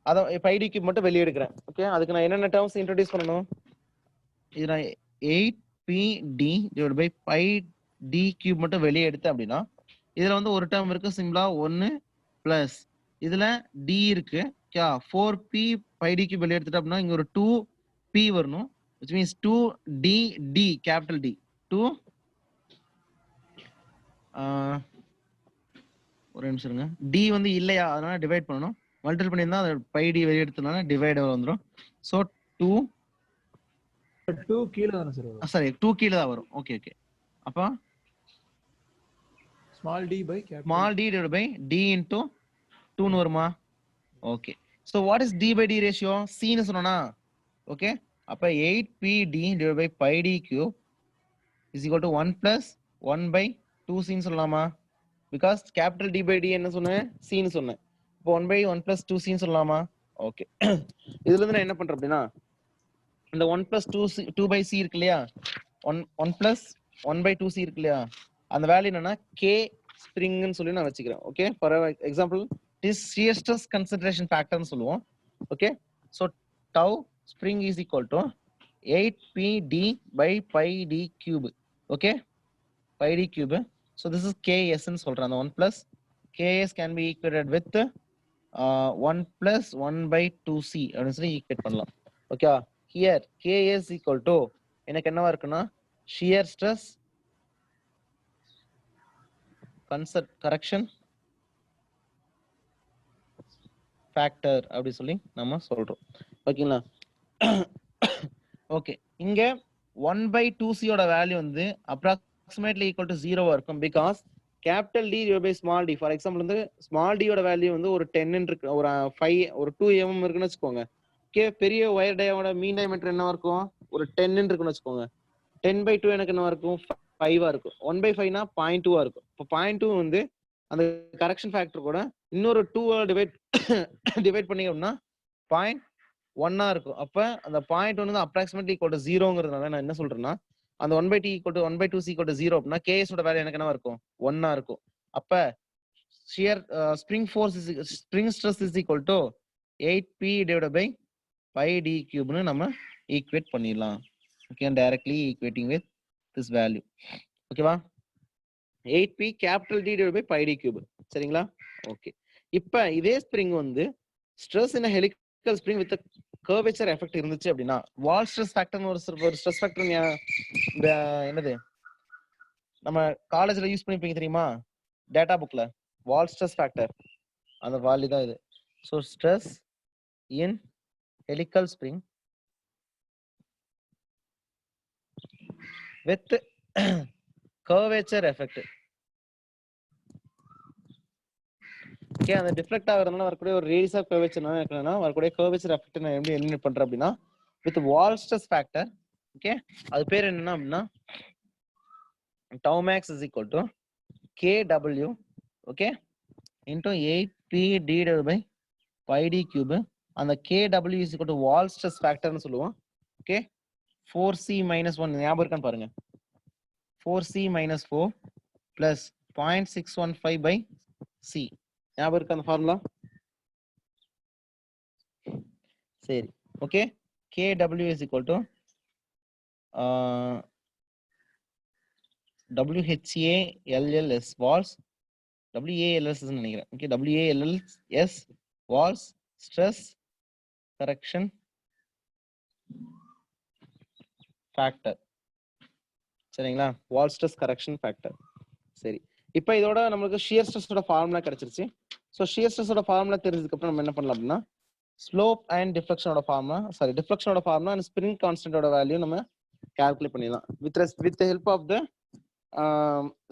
அத pi d cube மட்டும் வெளிய எடுக்கிறேன் ஓகே அதுக்கு நான் என்னென்ன டர்ம்ஸ் இன்ட்ரோ듀ce பண்ணனும் இது நான் 8p d divided by pi d cube மட்டும் வெளிய எடுத்தேன் அப்படின்னா இதுல வந்து ஒரு டேர்ம் இருக்கு சிம்பிளா 1 பிளஸ் இதுல d இருக்கு okay 4p pi d cube வெளிய எடுத்துட்டா அப்படின்னா இங்க ஒரு 2p வரணும் which means 2d d capital D 2 ஒரு நிமிஷம் இருங்க d வந்து இல்லையா அதனால டிவைட் பண்ணனும் மல்டிப்ளை பண்ணிருந்தா அது pi d வெளிய எடுத்தனால டிவைட் வந்துரும் சோ 2 கீழ வரும் சார் சாரி 2 கீழ தான் வரும் ஓகே ஓகே அப்ப small d by capital small d divided by d into 2 னு வருமா okay so what is d by d ratio c னு சொன்னனா ஓகே அப்ப 8p d divided by pi d cube is equal to 1 plus 1 by 2c னு சொல்லலாமா because capital d by d என்ன சொன்னேன் c னு சொன்னேன் இப்போ 1 by 1 plus 2c னு சொல்லலாமா ஓகே இதுல இருந்து நான் என்ன பண்றேன் அப்படினா இந்த 1 plus 2 by c இருக்கு இல்லையா 1 plus 1 by 2c இருக்கு இல்லையா அந்த வேல்யூ என்னன்னா k ஸ்ப்ரிங் னு சொல்லி நான் வச்சுக்கிறேன் okay for example this shear stress concentration factor னு சொல்லுவோம் okay so tau spring is equal to 8pd by pi d cube okay pi d cube so this is ks னு சொல்றேன் அந்த 1 plus ks can be equated with 1 plus 1 by 2c அப்படினு சொல்லி ஈக்குவேட் பண்ணலாம் okay here ks equal to எனக்கு என்னவா இருக்குன்னா shear stress correction factor அப்படி சொல்லி நம்ம சொல்றோம் ஓகேங்களா ஓகே இங்க 1 by 2c ஓட வேல்யூ வந்து approximately equal to 0 இருக்கும் because capital D divided by small d for example வந்து small d ஓட வேல்யூ வந்து ஒரு 10 ன்னு இருக்கு ஒரு 5 ஒரு 2 mm இருக்குன்னு வெச்சுக்கோங்க ஓகே பெரிய வயர் டயோட மீன் டயமீட்டர் என்னவா இருக்கும் ஒரு 10 ன்னு இருக்குன்னு வெச்சுக்கோங்க 10 by 2 எனக்கு என்னவா இருக்கும் 5 இருக்கும் 1 by 5 னா 0.2 இருக்கும் இப்போ 0.2 வந்து அந்த கரெக்ஷன் ஃபேக்டர் கூட இன்னொரு 2 டிவைட் பண்ணீங்க அப்படின்னா 0.1 இருக்கும் அப்ப அந்த 0.1 வந்து அப்ராக்சிமேட்லி ஈக்குவல் டு 0ங்கிறதுனால நான் என்ன சொல்றேன்னா அந்த 1 by t equal to 1 by 2c equal to 0 அப்படின்னா ks ஓட வேல்யூ எனக்கு என்னவா இருக்கும் 1 இருக்கும் அப்ப shear spring force is spring stress is equal to 8p divided by pi d cube னு நம்ம ஈக்குவேட் பண்ணிடலாம் okay directly equating with this value ஓகேவா 8p capital D divided by pi d cube. சரிங்களா? ஓகே. இப்போ இதே ஸ்ப்ரிங் வந்து stress in helical spring with curvature effect இருந்துச்சு அப்படின்னா வால் ஸ்ட்ரெஸ் ஃபேக்டர்னு ஒரு ஸ்ட்ரெஸ் ஃபேக்டர் என்னது நம்ம காலேஜ்ல யூஸ் பண்ணிருப்பீங்க தெரியுமா? டேட்டா புக்ல வால் ஸ்ட்ரெஸ் ஃபேக்டர் அந்த வால்யூ தான் இது. So stress in helical spring with curvature effect. Okay, அந்த டிஃப்ளெக்ட் ஆகிறதுனால வரக்கூடிய ஒரு ரேடியஸ் ஆஃப் கர்வேச்சர் என்னன்னா வரக்கூடிய கர்வேச்சர் எஃபெக்ட் நான் எப்படி எலிமினேட் பண்றேன் அப்படின்னா with wall stress factor. Okay, அது பேர் என்னன்னா அப்படின்னா tau max is equal to kw okay into 8p divided by pi d cube. அந்த kw is equal to wall stress factor னு சொல்லுவோம். ஓகே, 4c minus 1 ஞாபகம் இருக்கான்னு பாருங்க. 4c minus 4 plus 0.615 by c ஞாபகம் இருக்கா அந்த ஃபார்முலா? சரி, okay. kw is equal to WHALLS walls WALS நினைக்கிறேன். Okay, WALS walls stress correction factor. சரிங்களா? Wall stress correction factor. சரி, இப்போ இதோட நமக்கு ஷியர் ஸ்ட்ரெஸோட ஃபார்முலா கிடைச்சிருச்சு. ஸோ ஷியர் ஸ்ட்ரெஸோட ஃபார்முலா தெரிஞ்சதுக்கு அப்புறம் நம்ம என்ன பண்ணலாம் அப்படின்னா ஸ்லோப் அண்ட் டிஃப்ளெக்ஷனோட ஃபார்முலா டிஃப்ளெக்ஷனோட ஃபார்முலா அண்ட் ஸ்ப்ரிங் கான்ஸ்டன்டோட வேல்யூ நம்ம கால்குலேட் பண்ணிடலாம் with help of the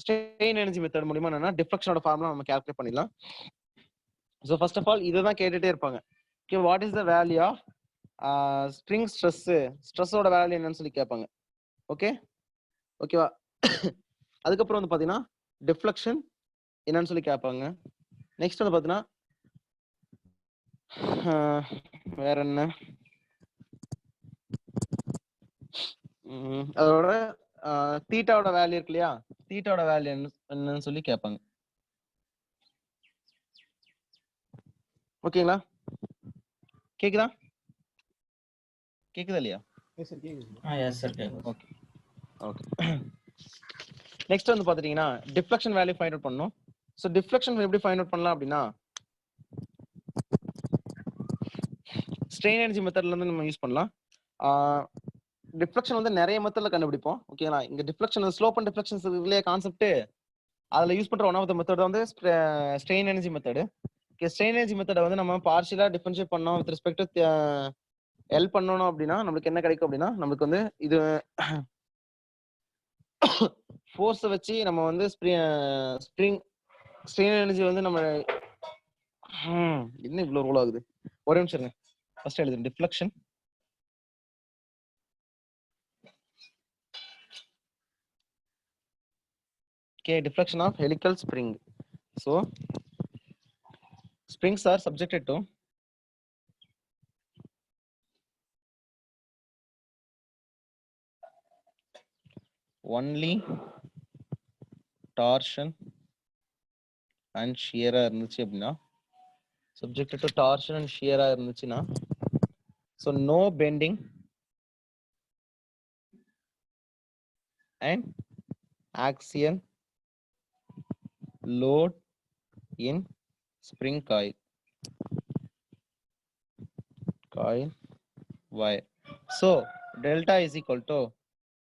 strain energy method மூலமா என்னன்னா டிஃப்ளெக்ஷனோட ஃபார்முலா நம்ம கால்குலேட் பண்ணிடலாம். ஸோ ஃபர்ஸ்ட் ஆஃப் ஆல் இதை தான் கேட்டுட்டே இருப்பாங்க. Okay, what is the value of spring ஸ்ட்ரெஸ்ஸோட வேல்யூ என்னன்னு சொல்லி கேட்பாங்க. ஓகே, ஓகேவா? அதுக்கப்புறம் வந்து பாத்தீங்கன்னா டிஃப்ளெக்ஷன் என்னன்னு சொல்லி கேட்பாங்க. நெக்ஸ்ட் வந்து பாத்தீங்கன்னா வேற என்ன, அதோட தீட்டாவோட வேல்யூ இருக்கு இல்லையா, தீட்டாவோட வேல்யூ என்னன்னு சொல்லி கேட்பாங்க. ஓகேங்களா? கேக்குதா இல்லையா? Yes sir. Okay okay. Next வந்து பாத்துட்டீங்கன்னா டிஃப்ளெக்ஷன் வேல்யூ ஃபைண்ட் அவுட் பண்ணனும். சோ டிஃப்ளெக்ஷன் எப்படி ஃபைண்ட் அவுட் பண்ணலாம் அப்படின்னா ஸ்ட்ரெயின் எனர்ஜி மெத்தட்ல இருந்து நம்ம யூஸ் பண்ணலாம். டிஃப்ளெக்ஷன் வந்து நிறைய மெத்தட்ல கண்டுபிடிப்போம். ஓகேங்களா? இங்க டிஃப்ளெக்ஷன் ஸ்லோப் அண்ட் டிஃப்ளெக்ஷன் இருக்குல்லையா கான்செப்ட், அதுல யூஸ் பண்ற ஒன் ஆஃப் த மெத்தட் வந்து strain energy method. Okay, strain energy method வந்து நம்ம பார்ஷியலா டிஃபரன்ஷியேட் பண்ணோம் வித் ரெஸ்பெக்ட் டு எல் பண்ணணும் அப்படின்னா நம்மளுக்கு என்ன கிடைக்கும் அப்படின்னா நம்மளுக்கு வந்து இது ஃபோர்ஸை வச்சு நம்ம வந்து ஸ்ட்ரெயின் எனர்ஜி வந்து நம்ம என்ன இவ்வளவு ரோல் ஆகுது, ஒரே நிமிஷம் இருங்க. ஃபர்ஸ்ட் எழுதுறேன் deflection. Okay, deflection of helical spring. So springs are subjected to only torsion and shear இருந்துச்சு அப்படின்னா, subjected to torsion and shear இருந்துச்சுன்னா, so no bending and axial load in spring coil wire. So delta is equal to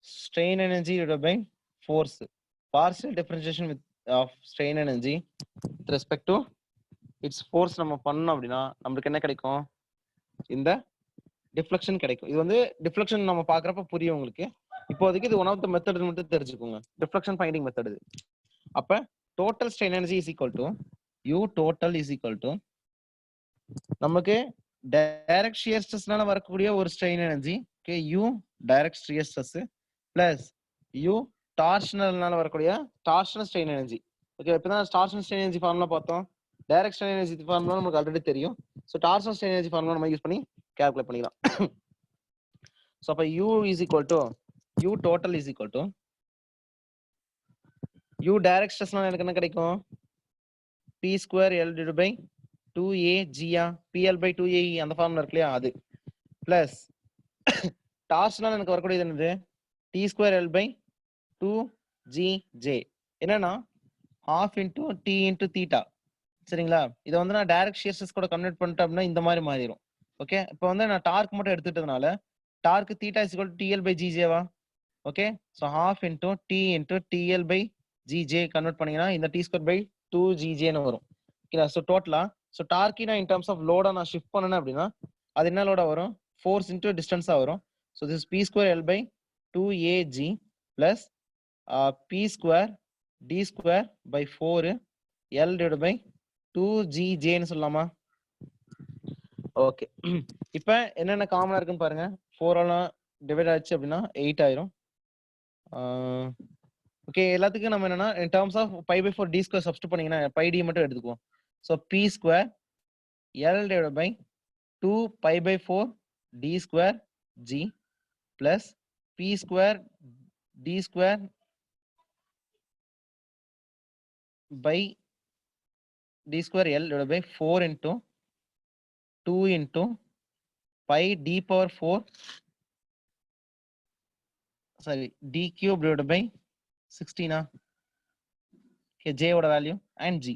strain energy divided by force. Partial differentiation of strain energy with respect to its force நம்ம பண்ணோம் அப்படின்னா நமக்கு என்ன கிடைக்கும், இந்த டிஃப்ளெக்ஷன் கிடைக்கும். இது வந்து டிஃப்ளெக்ஷன் நம்ம பாக்குறப்ப புரியும் உங்களுக்கு. இப்போதைக்கு இது ஒன் ஆஃப் த மெத்தட் மட்டும் தெரிஞ்சுக்கோங்க, டிஃப்ளெக்ஷன் ஃபைண்டிங் மெத்தட். அப்ப total strain energy is equal to U total is equal to நமக்கு டைரக்ட் ஷியர் ஸ்ட்ரெஸ்னால வரக்கூடிய ஒரு strain energy, okay, U direct shear stress plus U டார்ஷனல்னால வரக்கூடிய டார்ஷனல் ஸ்ட்ரெயின் எனர்ஜி. ஓகே, இப்பதான் டார்ஷனல் ஸ்ட்ரெயின் எனர்ஜி ஃபார்முலா பார்த்தோம். டைரக்ட் ஸ்ட்ரெயின் எனர்ஜி ஃபார்முலா நமக்கு ஆல்ரெடி தெரியும். So torsional strain energy formula நம்ம யூஸ் பண்ணி கால்குலேட் பண்ணிக்கலாம். ஸோ அப்போ U is equal to U total is equal to U direct ஸ்ட்ரெஸ்னால எனக்கு என்ன கிடைக்கும், P square L divided by 2A G PL by 2A அந்த ஃபார்முலா இருக்கு இல்லையா அது பிளஸ் டார்ஷனல் எனக்கு வரக்கூடியது என்னது T square L by 2GJ. என்னன்னா half into t into theta. சரிங்களா? இத வந்து நான் டைரக்ட் ஷியர் ஸ்ட்ரெஸ் கூட கன்வெர்ட் பண்ணிட்டேன் அப்படின்னா இந்த மாதிரி மாறிடும். ஓகே, இப்போ வந்து நான் டார்க் மட்டும் எடுத்துட்டதுனால torque theta is equal to TL by GJ-வா? Okay, so half into t into TL by GJ convert பண்ணீங்கன்னா இந்த t ஸ்கொயர் பை 2GJ-ன்னு வரும். ஓகே, ஸோ டோட்டலா ஸோ டார்க்கி நான் இன் டர்ம்ஸ் ஆஃப் லோடா நான் ஷிஃப்ட் பண்ணேன் அப்படின்னா அது என்ன லோடா வரும்? ஃபோர்ஸ் இன்டூ டிஸ்டன்ஸா வரும். So this p square L by 2AG plus p square d square by 4 L divide by 2GJ-ன்னு சொல்லலாமா? ஓகே, இப்போ என்னென்ன காமனா இருக்குன்னு பாருங்க. 4 ஆல டிவைட் ஆச்சு அப்படின்னா 8 ஆயிரும். ஓகே, எல்லாத்துக்கும் நம்ம என்னன்னா in terms of pi by 4 d square substitute பண்ணீங்கன்னா pi d மட்டும் எடுத்துக்குவோம். So p square L divide by 2 pi by 4 d ஸ்கொயர் g plus p square d square by d square L divided by 4 into 2 into pi d power 4 sorry d cube divided by 16 okay, j ஓட value and g.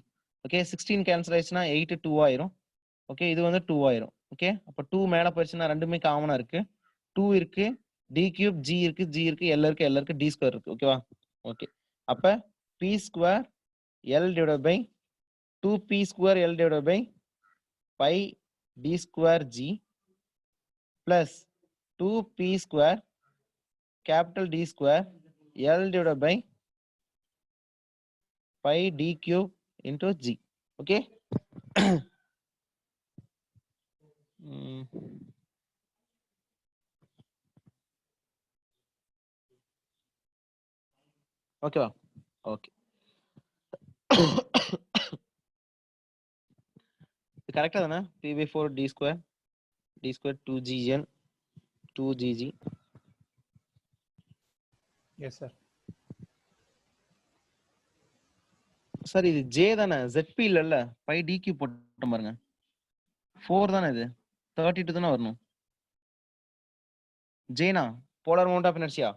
okay, 16 cancel ஆயிடுச்சுன்னா 8 2 ஆயிரும். ஓகே, இது வந்து 2 ஆயிரும். ஓகே, அப்ப 2 மேல போயிடுச்சுன்னா ரெண்டுமே காமனா இருக்கு. 2 இருக்கு, d cube g இருக்கு, g இருக்கு, L இருக்கு, L இருக்கு, d ஸ்கொயர் இருக்கு. ஓகேவா? ஓகே, அப்ப p square L divided by 2p square L divided by pi d square g plus 2p square capital D square L divided by pi d cube into g. Okay. Okay. Okay. கரெக்டா தானே? p by 4 d square 2gn 2gg. Yes sir. Sir இது j தானே, zp இல்லல்ல, pi d cube போட்டு பாருங்க. 4 தானே இது, 32 தானே வரணும். j னா polar moment of inertia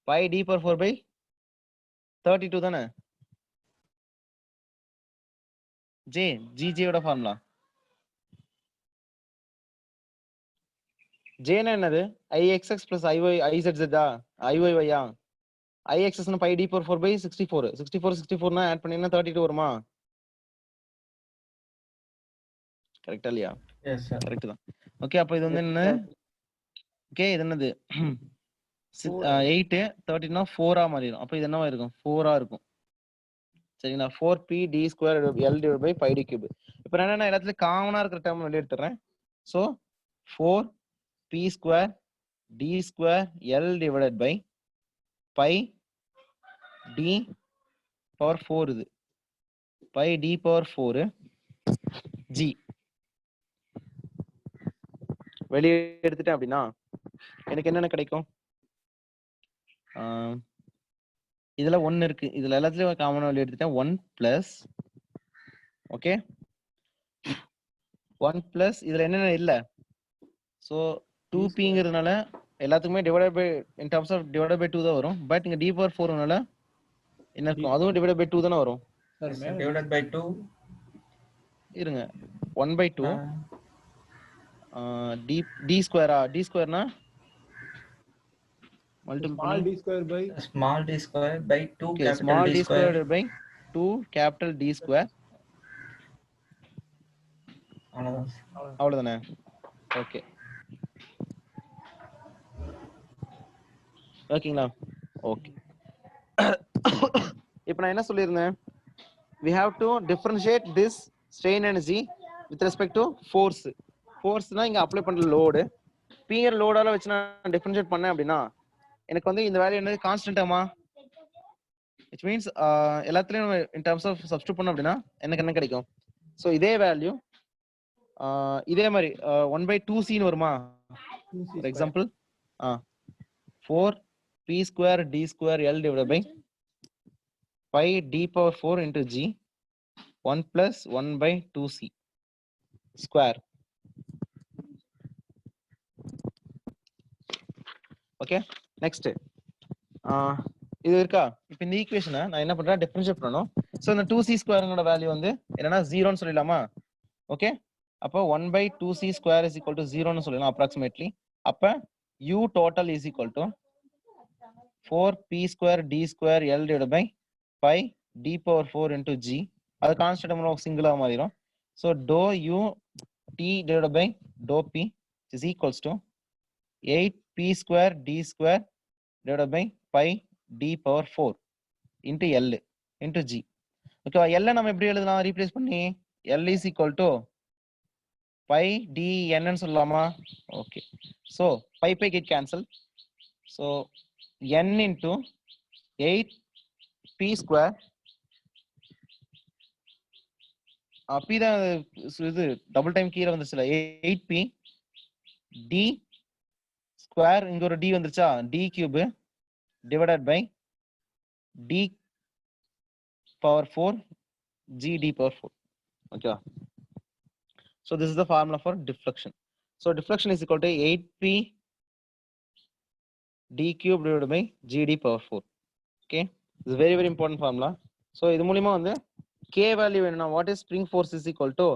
pi d power 4 by 32 தானே. j gj ஓட ஃபார்முலா j னா என்னது? ixx plus izz iyy ixx னா pi d power 4 by 64 னா ஆட் பண்ணீங்கன்னா 32 வருமா? கரெக்ட்டா இல்லையா? Yes sir. கரெக்ட் தான். ஓகே, அப்ப இது வந்து என்ன? ஓகே, இது என்னது? 8 13 னா 4 ஆ மாறிடும். அப்ப இது என்னவா இருக்கும்? 4 ஆ இருக்கும். சரிங்களா? 4p d square L divided by pi d cube. இப்போ நான் எல்லாத்துலயும் காமனா இருக்கிற டேர்ம் வெளிய எடுத்துறேன். So 4p square d square L divided by pi d power 4 இது. pi d power 4 g வெளிய எடுத்துட்டேன் அப்படின்னா எனக்கு என்னென்ன கிடைக்கும்? இதுல 1 இருக்கு, இதுல எல்லாத்துலயும் காமனா வெளிய எடுத்துட்டேன். 1 பிளஸ் ஓகே 1 பிளஸ் இதுல என்னென்ன இல்ல? சோ 2pங்கிறதுனால எல்லாத்துக்குமே divided by in terms of divided by 2 தான் வரும். பட் இங்க d பவர் 4னால என்ன இருக்கும்? அதுவும் டிவைடட் பை 2 தானே வரும். சார் டிவைடட் பை 2 இருங்க, 1 by 2 d ஸ்கொயரா? d ஸ்கொயர்னா multiple small d square by small d square by 2 okay, capital small d d square squared by 2 capital D square. அவ்வளவுதானே? ஓகே, ஓகேங்களா? ஓகே, இப்போ நான் என்ன சொல்லியிருந்தேன்? we have to differentiate this strain energy with respect to force. forceனா இங்க அப்ளை பண்ற லோடு, pங்கிற லோடால வச்சு நான் டிஃபரன்ஷியேட் பண்ணேன் அப்படின்னா எனக்கு வந்து இந்த வேல்யூ என்னது? கான்ஸ்டன்டாமா? which means எல்லாத்துலயும் in terms of substitute பண்ணோம் அப்படின்னா எனக்கு என்ன கிடைக்கும்? சோ இதே வேல்யூ இதே மாதிரி 1 by 2c ன்னு வருமா? For example 4p square d square L divided by pi d power 4 into g 1 plus 1 by 2c square. Okay, next இது இருக்கா? இப்போ இந்த ஈக்குவேஷனை நான் என்ன பண்றேன்? டிஃபரன்ஷியேட் பண்ணனும். சோ இந்த 2c ஸ்கொயர்ங்கோட வேல்யூ வந்து என்னன்னா 0 ன்னு சொல்லிடலாமா? ஓகே, அப்போ 1/2c square is equal to 0 ன்னு சொல்லலாம் approximately. அப்ப u total is equal to 4p square d square l divided by pi d power 4 into g. அது கான்ஸ்டன்ட் நம்ம சிங்கிளா மாறிடும். So dou u t divided by dou p is equals to 8p square d square divided by pi d power 4 into l into g. Okay, l நம்ம எப்படி எழுதலாம் ரீப்ளேஸ் பண்ணி? l is equal to pi d n ன்னு சொல்லலாமா? Okay, so pi get cancel. So n into 8p square p தான் இது டபுள் டைம் கீழே வந்துச்சுல 8p d ஸ்கொயர், இங்க ஒரு d வந்துருச்சா, d cube divided by d power 4 g d power 4. Okay, so this is the formula for deflection. So deflection is equal to 8p d cube divided by g d power 4. Okay, this is very very important formula. So இது மூலமா வந்து k வேல்யூ வேணும்னா what is spring force is equal to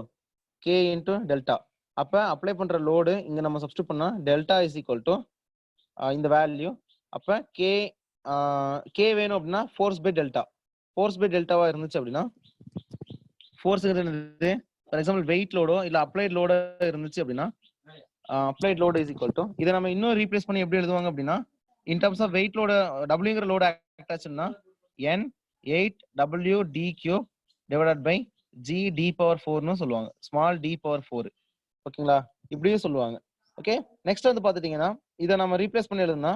k into delta. அப்ப அப்ளை பண்ற லோடு இங்க நம்ம சப்ஸ்டிட்யூட் பண்ணா delta is equal to இந்த வேல்யூ. அப்ப k வேணும் அப்படின்னா force by delta. force by delta-வா இருந்துச்சு அப்படின்னா force இருந்தது ஃபார் எக்ஸாம்பிள் வெயிட் லோடோ இல்ல அப்ளைட் லோடோ இருந்துச்சு அப்படின்னா applied load is equal to இதை நம்ம இன்னும் ரீப்ளேஸ் பண்ணி எப்படி எழுதுவாங்க அப்படின்னா இன் டர்ம்ஸ் ஆஃப் வெயிட் லோட டபிள்யூங்கிற லோட் ஆக்ட் ஆச்சுன்னா n 8w d cube divided by g d power 4 னு சொல்லுவாங்க, ஸ்மால் d power 4. ஓகேங்களா, இப்படியும் சொல்லுவாங்க. ஓகே, நெக்ஸ்ட் வந்து பாத்துட்டீங்கன்னா இதை நம்ம ரீப்ளேஸ் பண்ணி எழுதுனா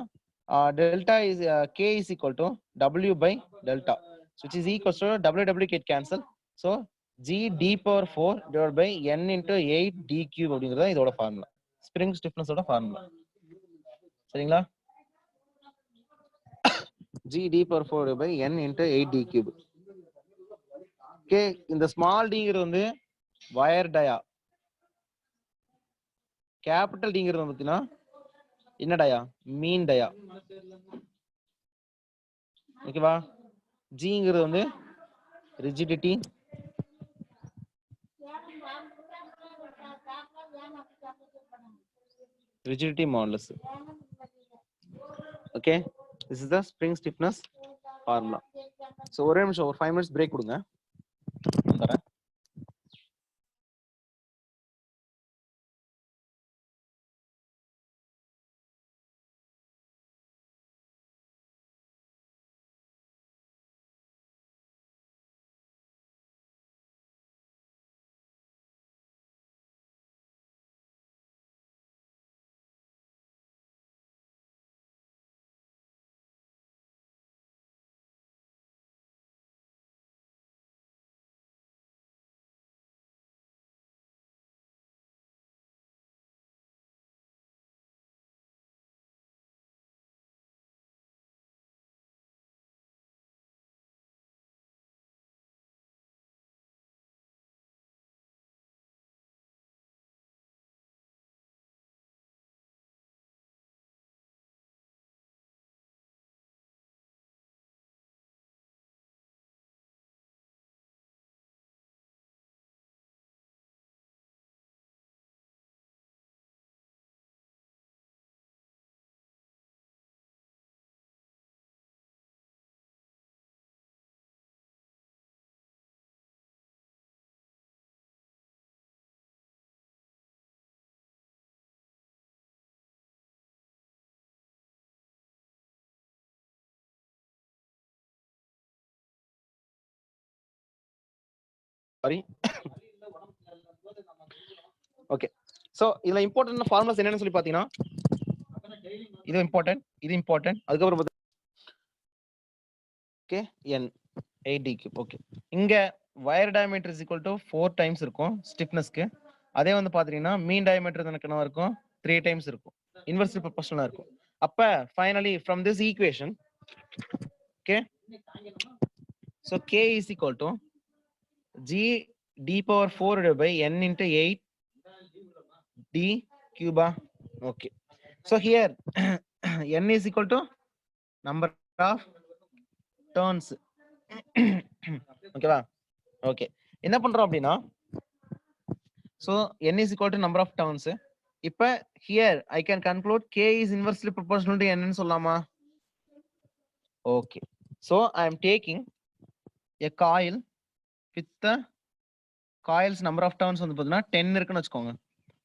delta is k is equal to w by delta which is equals to w get cancel. So g d power 4 divided by n into 8 d cube அப்படிங்கிறது இதோட ஃபார்முலா, ஸ்ப்ரிங் ஸ்டிஃப்னஸ் ஓட ஃபார்முலா. சரிங்களா, g d power 4 by n into 8 d cube. Okay, இந்த ஸ்மால் டிங்கிறது வந்து வயர் டயா, கேபிட்டல் டிங்கிறது பார்த்தீங்கன்னா என்ன டயா, மீன் டயா. ஓகேவா, ஜிங்கிறது வந்து rigidity, rigidity modulus. Okay, this is the spring stiffness formula. So ஒரே நிமிஷம் ஒரு 5 minutes break கொடுங்க. வந்துறேன். சாரி. ஓகே, சோ இதுல இம்பார்ட்டன்ட் ஃபார்முலாஸ் என்னன்னு சொல்லி பாத்தீங்கன்னா இது இம்பார்ட்டன்ட் அதுக்கப்புறம் okay n 8d cube. Okay, இங்க wire diameter is equal to 4 times இருக்கும் ஸ்டிஃப்னஸ்க்கு. அதே வந்து பாத்தீங்கன்னா மீன் டயாமீட்டர் எனக்கு என்ன இருக்கும் 3 டைம்ஸ் இருக்கும், இன்வெர்ஸ்லி ப்ரொபோர்ஷனலா இருக்கும். அப்ப finally from this equation okay, so k is equal to g d power 4 divided by n into 8 d cube. Okay, so here n is equal to number of turns. ஓகேவா? ஓகே. என்ன பண்றோம் அப்படின்னா, so n is equal to number of turns. இப்ப here I can conclude k is inversely proportional to n ன்னு சொல்லலாமா? Okay. So I am taking a coil with the coil's number of turns வந்து பார்த்தீங்கன்னா 10 இருக்குன்னு வச்சுக்கோங்க.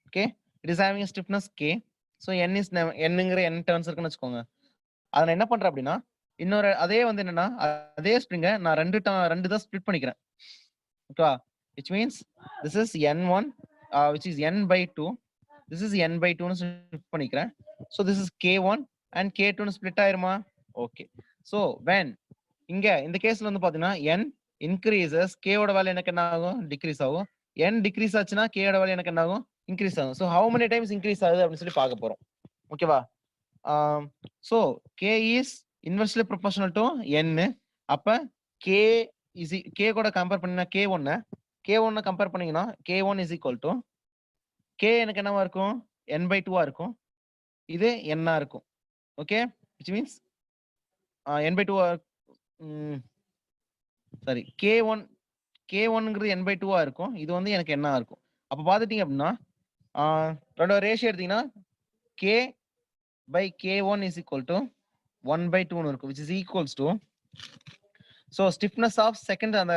Okay. It is having a stiffness k. So n-ங்கிற n turns இருக்குன்னு வச்சுக்கோங்க. அதை நான் என்ன பண்றேன் அப்படின்னா, இன்னொரு அதே வந்து என்னன்னா, அதே ஸ்ப்ரிங்கை நான் ரெண்டு தான் ஸ்ப்ளிட் பண்ணிக்கிறேன். ஓகேவா? which means this is n1 which is n by 2. This is n by 2 னு ஸ்ப்ளிட் பண்ணிக்கிறேன். So this is k1 and k2 னு ஸ்ப்ளிட் ஆயிருமா? ஓகே. So when இங்க இந்த கேஸ்ல வந்து பாத்தீங்கன்னா n increases, k ஓட வேல்யூ எனக்கு என்ன ஆகும்? டிக்ரீஸ் ஆகும். n டிக்ரீஸ் ஆச்சுன்னா k ஓட வேல்யூ எனக்கு என்ன ஆகும்? இன்க்ரீஸ் ஆகும். So how many times increase ஆகுது அப்படின்னு சொல்லி பார்க்க போறோம். ஓகேவா? so k is inversely proportional to n. அப்ப k is k கூட கம்பேர் பண்ணா k1 கம்பேர் பண்ணீங்கன்னா k1 is equal to k எனக்கு என்னவா இருக்கும்? n by 2 இருக்கும். இது n ஆ இருக்கும். Okay, which means n by 2 sorry k1ங்கிறது n by 2 ஆ இருக்கும். இது வந்து எனக்கு n ஆ இருக்கும். அப்ப பாத்துட்டீங்க அப்படின்னா ரெண்டோட ரேஷியோ எடுத்தீங்கன்னா k by k1 is equal to 1 by 2 னு இருக்கும், which is equals to so stiffness of second அந்த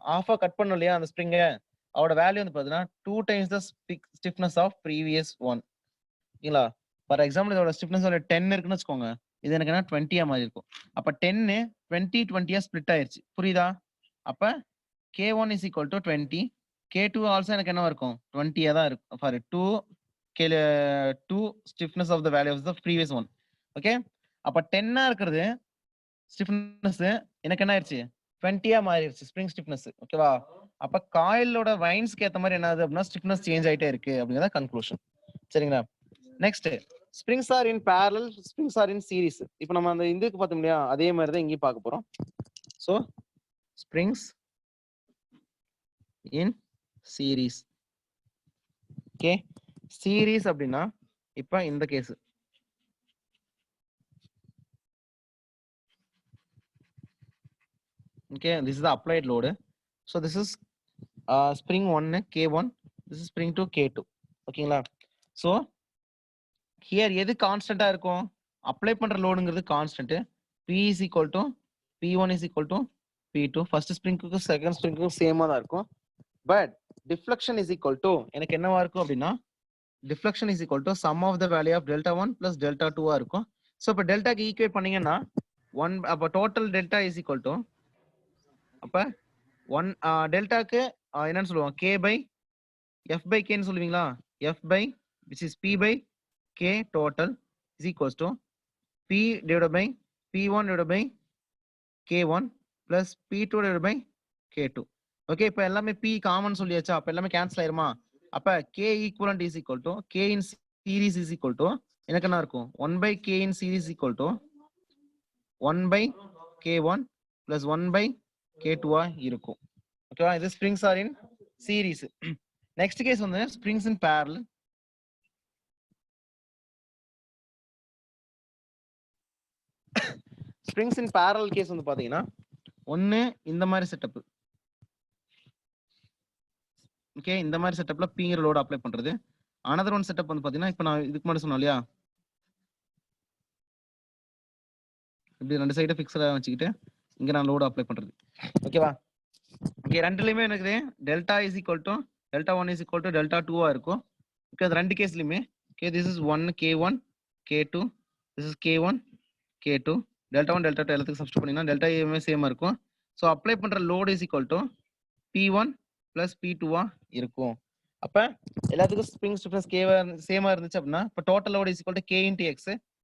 half கட் பண்ணோம் இல்லையா அந்த ஸ்ப்ரிங், அதோட வேல்யூ வந்து பாத்தீங்கன்னா 2 times the stiffness of previous one. இல்லைங்களா? ஃபார் எக்ஸாம்பிள் இதோட ஸ்டிஃப்னஸ் ஒரு 10 இருக்குன்னு வச்சுக்கோங்க. இது எனக்கு என்ன 20 மாதிரி இருக்கும். அப்ப 10 20 ஸ்ப்ளிட் ஆயிருச்சு. புரியுதா? அப்ப k1 is equal to 20, k2 also எனக்கு என்ன இருக்கும்? 20 தான் இருக்கும். For 2 stiffness of the value of the previous one. Okay, அப்ப 10 இருக்கிறது ஸ்டிஃப்னஸ் எனக்கு என்ன ஆயிருச்சு? 20 மாறிடுச்சு ஸ்ப்ரிங் ஸ்டிஃப்னஸ். ஓகேவா? அப்ப காயிலோட வைன்ஸ்க்கு ஏத்த மாதிரி என்ன ஆகுது அப்படின்னா ஸ்டிஃப்னஸ் சேஞ்ச் ஆயிட்டே இருக்கு அப்படிங்கறத கன்க்ளூஷன். சரிங்களா? Next, springs are in parallel, springs are in series. இப்போ நம்ம அந்த இதுக்கு பார்த்தோம் இல்லையா, அதே மாதிரி தான் இங்கேயும் பார்க்க போறோம். So springs in series. Okay, series அப்படின்னா இப்போ இந்த case okay, this is the applied load. So this is spring 1 k1, this is spring 2 k2. ஓகேங்களா? so here எது கான்ஸ்டன்ட்டா இருக்கும்? அப்ளை பண்ற லோடுங்கிறது constant. p is equal to p1 is equal to p2. First ஸ்ப்ரிங்க்கு செகண்ட் ஸ்ப்ரிங்க்கு சேமா தான் இருக்கும். But deflection is equal to எனக்கு என்னவா இருக்கும் அப்படின்னா deflection is equal to sum of the value of delta 1 plus delta 2 ஆ இருக்கும். so இப்போ டெல்டாக்கு ஈக்குவேட் பண்ணீங்கன்னா 1 அப்ப total delta is equal to அப்ப 1 டெல்டாக்கு என்னன்னு சொல்லுவோம்? k by f by k ன்னு சொல்லுவீங்களா? f by which is p by k total is equals to p divided by p1 divided by k1 plus p2 divided by k2. Okay, இப்போ எல்லாமே p காமன் சொல்லியாச்சா? அப்ப எல்லாமே கேன்சல் ஆயிருமா? அப்ப k equivalent is equal to k in series is equal to எனக்கு என்ன இருக்கும்? 1 by k in series is equal to 1 by k1 plus 1 by k2 ஆ இருக்கும். ஓகேவா? இது springs are in series. Next case வந்து springs in parallel. Springs in parallel case வந்து பாத்தீங்கன்னா ஒன்னு இந்த மாதிரி செட்டப். ஓகே, இந்த மாதிரி செட்டப்ல பிங்கிற லோட் அப்ளை பண்றது. அனதர் ஒன் செட்டப் வந்து பாத்தீங்கன்னா இப்போ நான் இதுக்கு முன்னாடி சொன்னேன் இல்லையா, இப்படி ரெண்டு சைடு ஃபிக்ஸடா வச்சுக்கிட்டு இங்க நான் லோட் அப்ளை பண்றது. ஓகேவா? ஓகே, ரெண்டுலயுமே எனக்கு delta is equal to delta 1 is equal to delta 2 ஆ இருக்கும். ஓகே, அது ரெண்டு கேஸ்லயுமே okay, this is 1 k1 k2, this is k1 k2, delta 1 delta 2 எல்லாத்துக்கும் சப்ஸ்டிட் பண்ணீங்கன்னா டெல்டா ஏமே சேமா இருக்கும். ஸோ அப்ளை பண்ற load is equal to p1 plus p2 ஆ இருக்கும். அப்ப எல்லாத்துக்கும் ஸ்ப்ரிங் ஸ்டிஃப்னஸ் k சேமா இருந்துச்சு அப்படின்னா இப்போ total load is equal to k into x.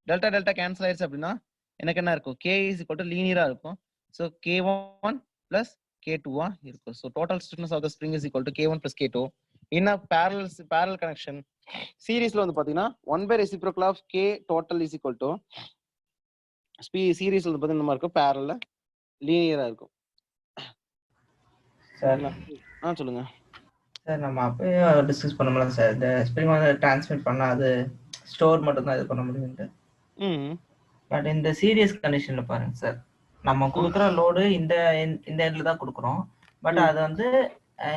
Delta delta cancel ஆயிருச்சு அப்படின்னா எனக்கு என்ன இருக்கும்? k இஸ் ஈக்குவல் டு லீனியரா இருக்கும். ஸோ k1 பிளஸ் k2 ஆ இருக்கும். So total stiffness of the spring is equal to k1 plus k2. In parallel connection சீரிஸ்ல வந்து பாத்தீங்கன்னா 1 by reciprocal of k total is equal to சீரிஸ்ல வந்து பாத்தீங்கன்னா இருக்கும் parallel லீனியரா இருக்கும். சார் சொல்லுங்க சார். நம்ம அப்பயே டிஸ்கஸ் பண்ணோம்ல சார், இந்த ஸ்ப்ரிங் வந்து டிரான்ஸ்மிட் பண்ணா அது ஸ்டோர் மட்டும் தான் இது பண்ண முடியும்ட்டு. பட் இந்த சீரியஸ் கண்டிஷன்ல பாருங்க சார், நம்ம கொடுக்குற லோடு இந்த எண்ட்ல தான் கொடுக்குறோம். பட் அது வந்து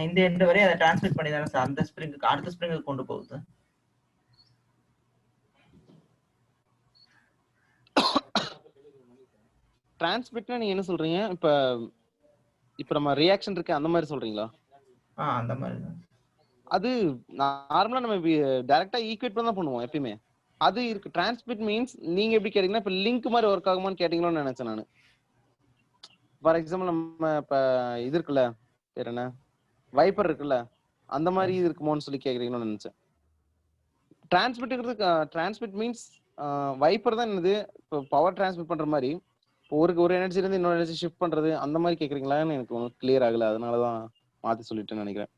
இந்த எண்ட் வரை அதை டிரான்ஸ்மிட் பண்ணி தானே சார் அந்த ஸ்ப்ரிங்க்கு அடுத்த ஸ்ப்ரிங்க்கு கொண்டு போகுது. டிரான்ஸ்மிட்னா நீங்க என்ன சொல்றீங்க? இப்ப நம்ம ரியாக்ஷன் இருக்கு அந்த மாதிரி சொல்றீங்களா? அந்த மாதிரி தான். அது நார்மலா நம்ம டைரக்டா ஈக்குவேட் பண்ணி தான் பண்ணுவோம் எப்பயுமே. அது இருக்கு. டிரான்ஸ்மிட் மீன்ஸ் நீங்க எப்படி கேட்டீங்கன்னா இப்ப லிங்க் மாதிரி ஒர்க் ஆகுமான்னு கேட்டீங்களோன்னு நினைச்சேன் நான். ஃபார் எக்ஸாம்பிள் நம்ம இப்ப இது இருக்குல்ல, பேர் என்ன, வைப்பர் இருக்குல்ல, அந்த மாதிரி இது இருக்குமோன்னு சொல்லி கேக்குறீங்களோன்னு நினைச்சேன். டிரான்ஸ்மிட் மீன்ஸ் வைப்பர் தான் என்னது, இப்போ பவர் டிரான்ஸ்மிட் பண்ற மாதிரி இப்போ ஒரு எனர்ஜி இருந்து இன்னொரு எனர்ஜி ஷிஃப்ட் பண்றது அந்த மாதிரி கேக்குறீங்களான்னு எனக்கு ஒன்றும் கிளியர் ஆகல, அதனாலதான் மாத்தி சொல்லிட்டேன்னு நினைக்கிறேன்.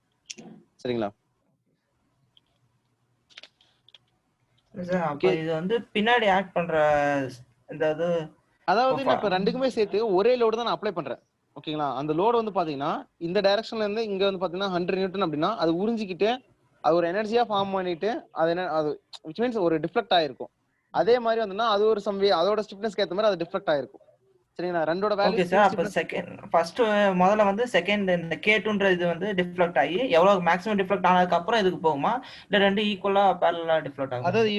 சரிங்களா? அப்ப இது வந்து பின்னாடி ஆட் பண்ற இந்த அதாவது நான் இப்ப ரெண்டுக்குமே சேர்த்து ஒரே லோடு தான் நான் அப்ளை பண்றேன். ஓகேங்களா? அந்த லோடு வந்து பாத்தீங்கன்னா இந்த டைரக்ஷன்ல இருந்து இங்க வந்து பாத்தீங்கன்னா 100 நியூட்டன் அப்படின்னா அது உறிஞ்சிக்கிட்டு அது ஒரு எனர்ஜியா ஃபார்ம் பண்ணிட்டு அது என்ன அது which means ஒரு டிஃப்ளெக்ட் ஆயிருக்கும். அதே மாதிரி வந்துன்னா அது ஒரு சம்வே அதோட ஸ்டிஃப்னஸ்க்கு ஏத்த மாதிரி அது டிஃப்ளெக்ட் ஆயிருக்கும். சரிங்களா? ரெண்டோட வேல்யூ. Okay sir. அப்ப செகண்ட் ஃபர்ஸ்ட் முதல்ல வந்து செகண்ட் இந்த K2ன்ற இது வந்து டிஃப்ளெக்ட் ஆகி எவ்வளவு மேக்ஸிமம் டிஃப்ளெக்ட் ஆனதுக்கு அப்புறம் இதுக்கு போகுமா இல்ல ரெண்டு ஈக்குவலா parallel டிஃப்ளெக்ட் ஆகும்? அதாவது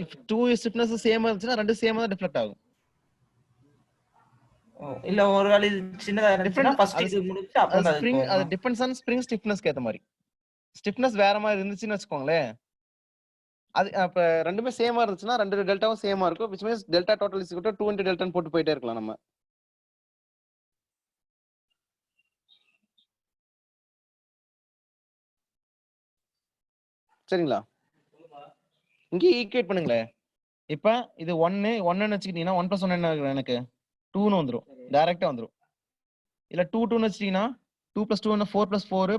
if two stiffness சேமா இருந்துச்சுன்னா ரெண்டு சேமா தான் டிஃப்ளெக்ட் ஆகும். இல்ல ஒருவேளை இது சின்னதா இருந்துச்சுன்னா ஃபர்ஸ்ட் இது முடிச்சு அப்புறம் அது ஸ்ப்ரிங் அது டிபெண்ட்ஸ் ஆன் ஸ்ப்ரிங் ஸ்டிஃப்னஸ்க்கு ஏத்த மாதிரி. ஸ்டிஃப்னஸ் வேற மாதிரி இருந்துச்சுன்னு வெச்சுக்கோங்களே, அது அப்ப ரெண்டுமே சேமா இருந்துச்சுன்னா ரெண்டு டெல்டாவும் சேமா இருக்கும். which means delta total is equal to 2 into delta ன்னு போட்டு போயிட்டே இருக்கலாம் நம்ம. சரிங்களா? இங்க ஈக்குவேட் பண்ணுங்களே. இப்ப இது 1 1ன்னு வச்சுக்கிட்டீங்கன்னா 1 + 1 என்ன ஆகும்? எனக்கு 2ன்னு வந்துரும், டைரக்டா வந்துரும். இல்ல 2 2ன்னு வச்சுட்டீங்கன்னா 2 + 2 என்ன 4 + 4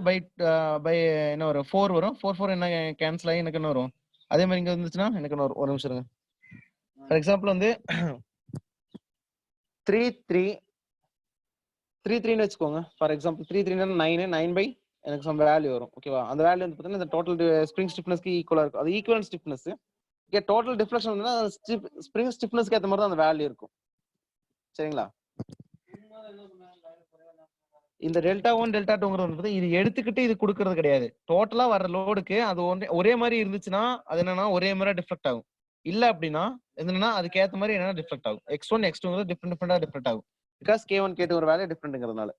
by என்ன வரும்? 4 வரும். 4 4 என்ன கேன்சல் ஆகி எனக்கு என்ன வரும்? அதே மாதிரி இங்க இருந்துச்சுன்னா எனக்கு என்ன வரும்? ஒரு நிமிஷம் இருங்க. ஃபார் எக்ஸாம்பிள் வந்து 3 3 3 3ன்னு வச்சுக்கோங்க. ஃபார் எக்ஸாம்பிள் 3 3ன்னா 9 9 by எனக்கு சம் வேல்யூ வரும். ஓகேவா? அந்த வேல்யூ வந்து பார்த்தீங்கன்னா இந்த டோட்டல் ஸ்ப்ரிங் ஸ்டிஃப்னஸ்க்கு ஈக்குவலா இருக்கும். அது ஈக்குவலன்ட் ஸ்டிஃப்னஸ். இங்க டோட்டல் டிஃப்ளெக்ஷன் வந்து ஸ்ப்ரிங் ஸ்டிஃப்னஸ்க்கு ஏத்த மாதிரி தான் அந்த வேல்யூ இருக்கும். சரிங்களா? இந்த டெல்டா 1 டெல்டா 2ங்கிறது வந்து இது எடுத்துக்கிட்டு இது கொடுக்கிறது கிடையாது. டோட்டலா வர லோடுக்கு அது ஒரே மாதிரி இருந்துச்சுன்னா அது என்னன்னா ஒரே மாதிரி டிஃப்ளெக்ட் ஆகும். இல்ல அப்படின்னா என்னன்னா அதுக்கு ஏத்த மாதிரி என்ன டிஃப்ளெக்ட் ஆகும். x1 x2ங்கிறது டிஃபரெண்டா டிஃப்ளெக்ட் ஆகும். பிகாஸ் k1 k2 ஒரு வேல்யூ டிஃபரெண்ட்ங்கிறதுனால.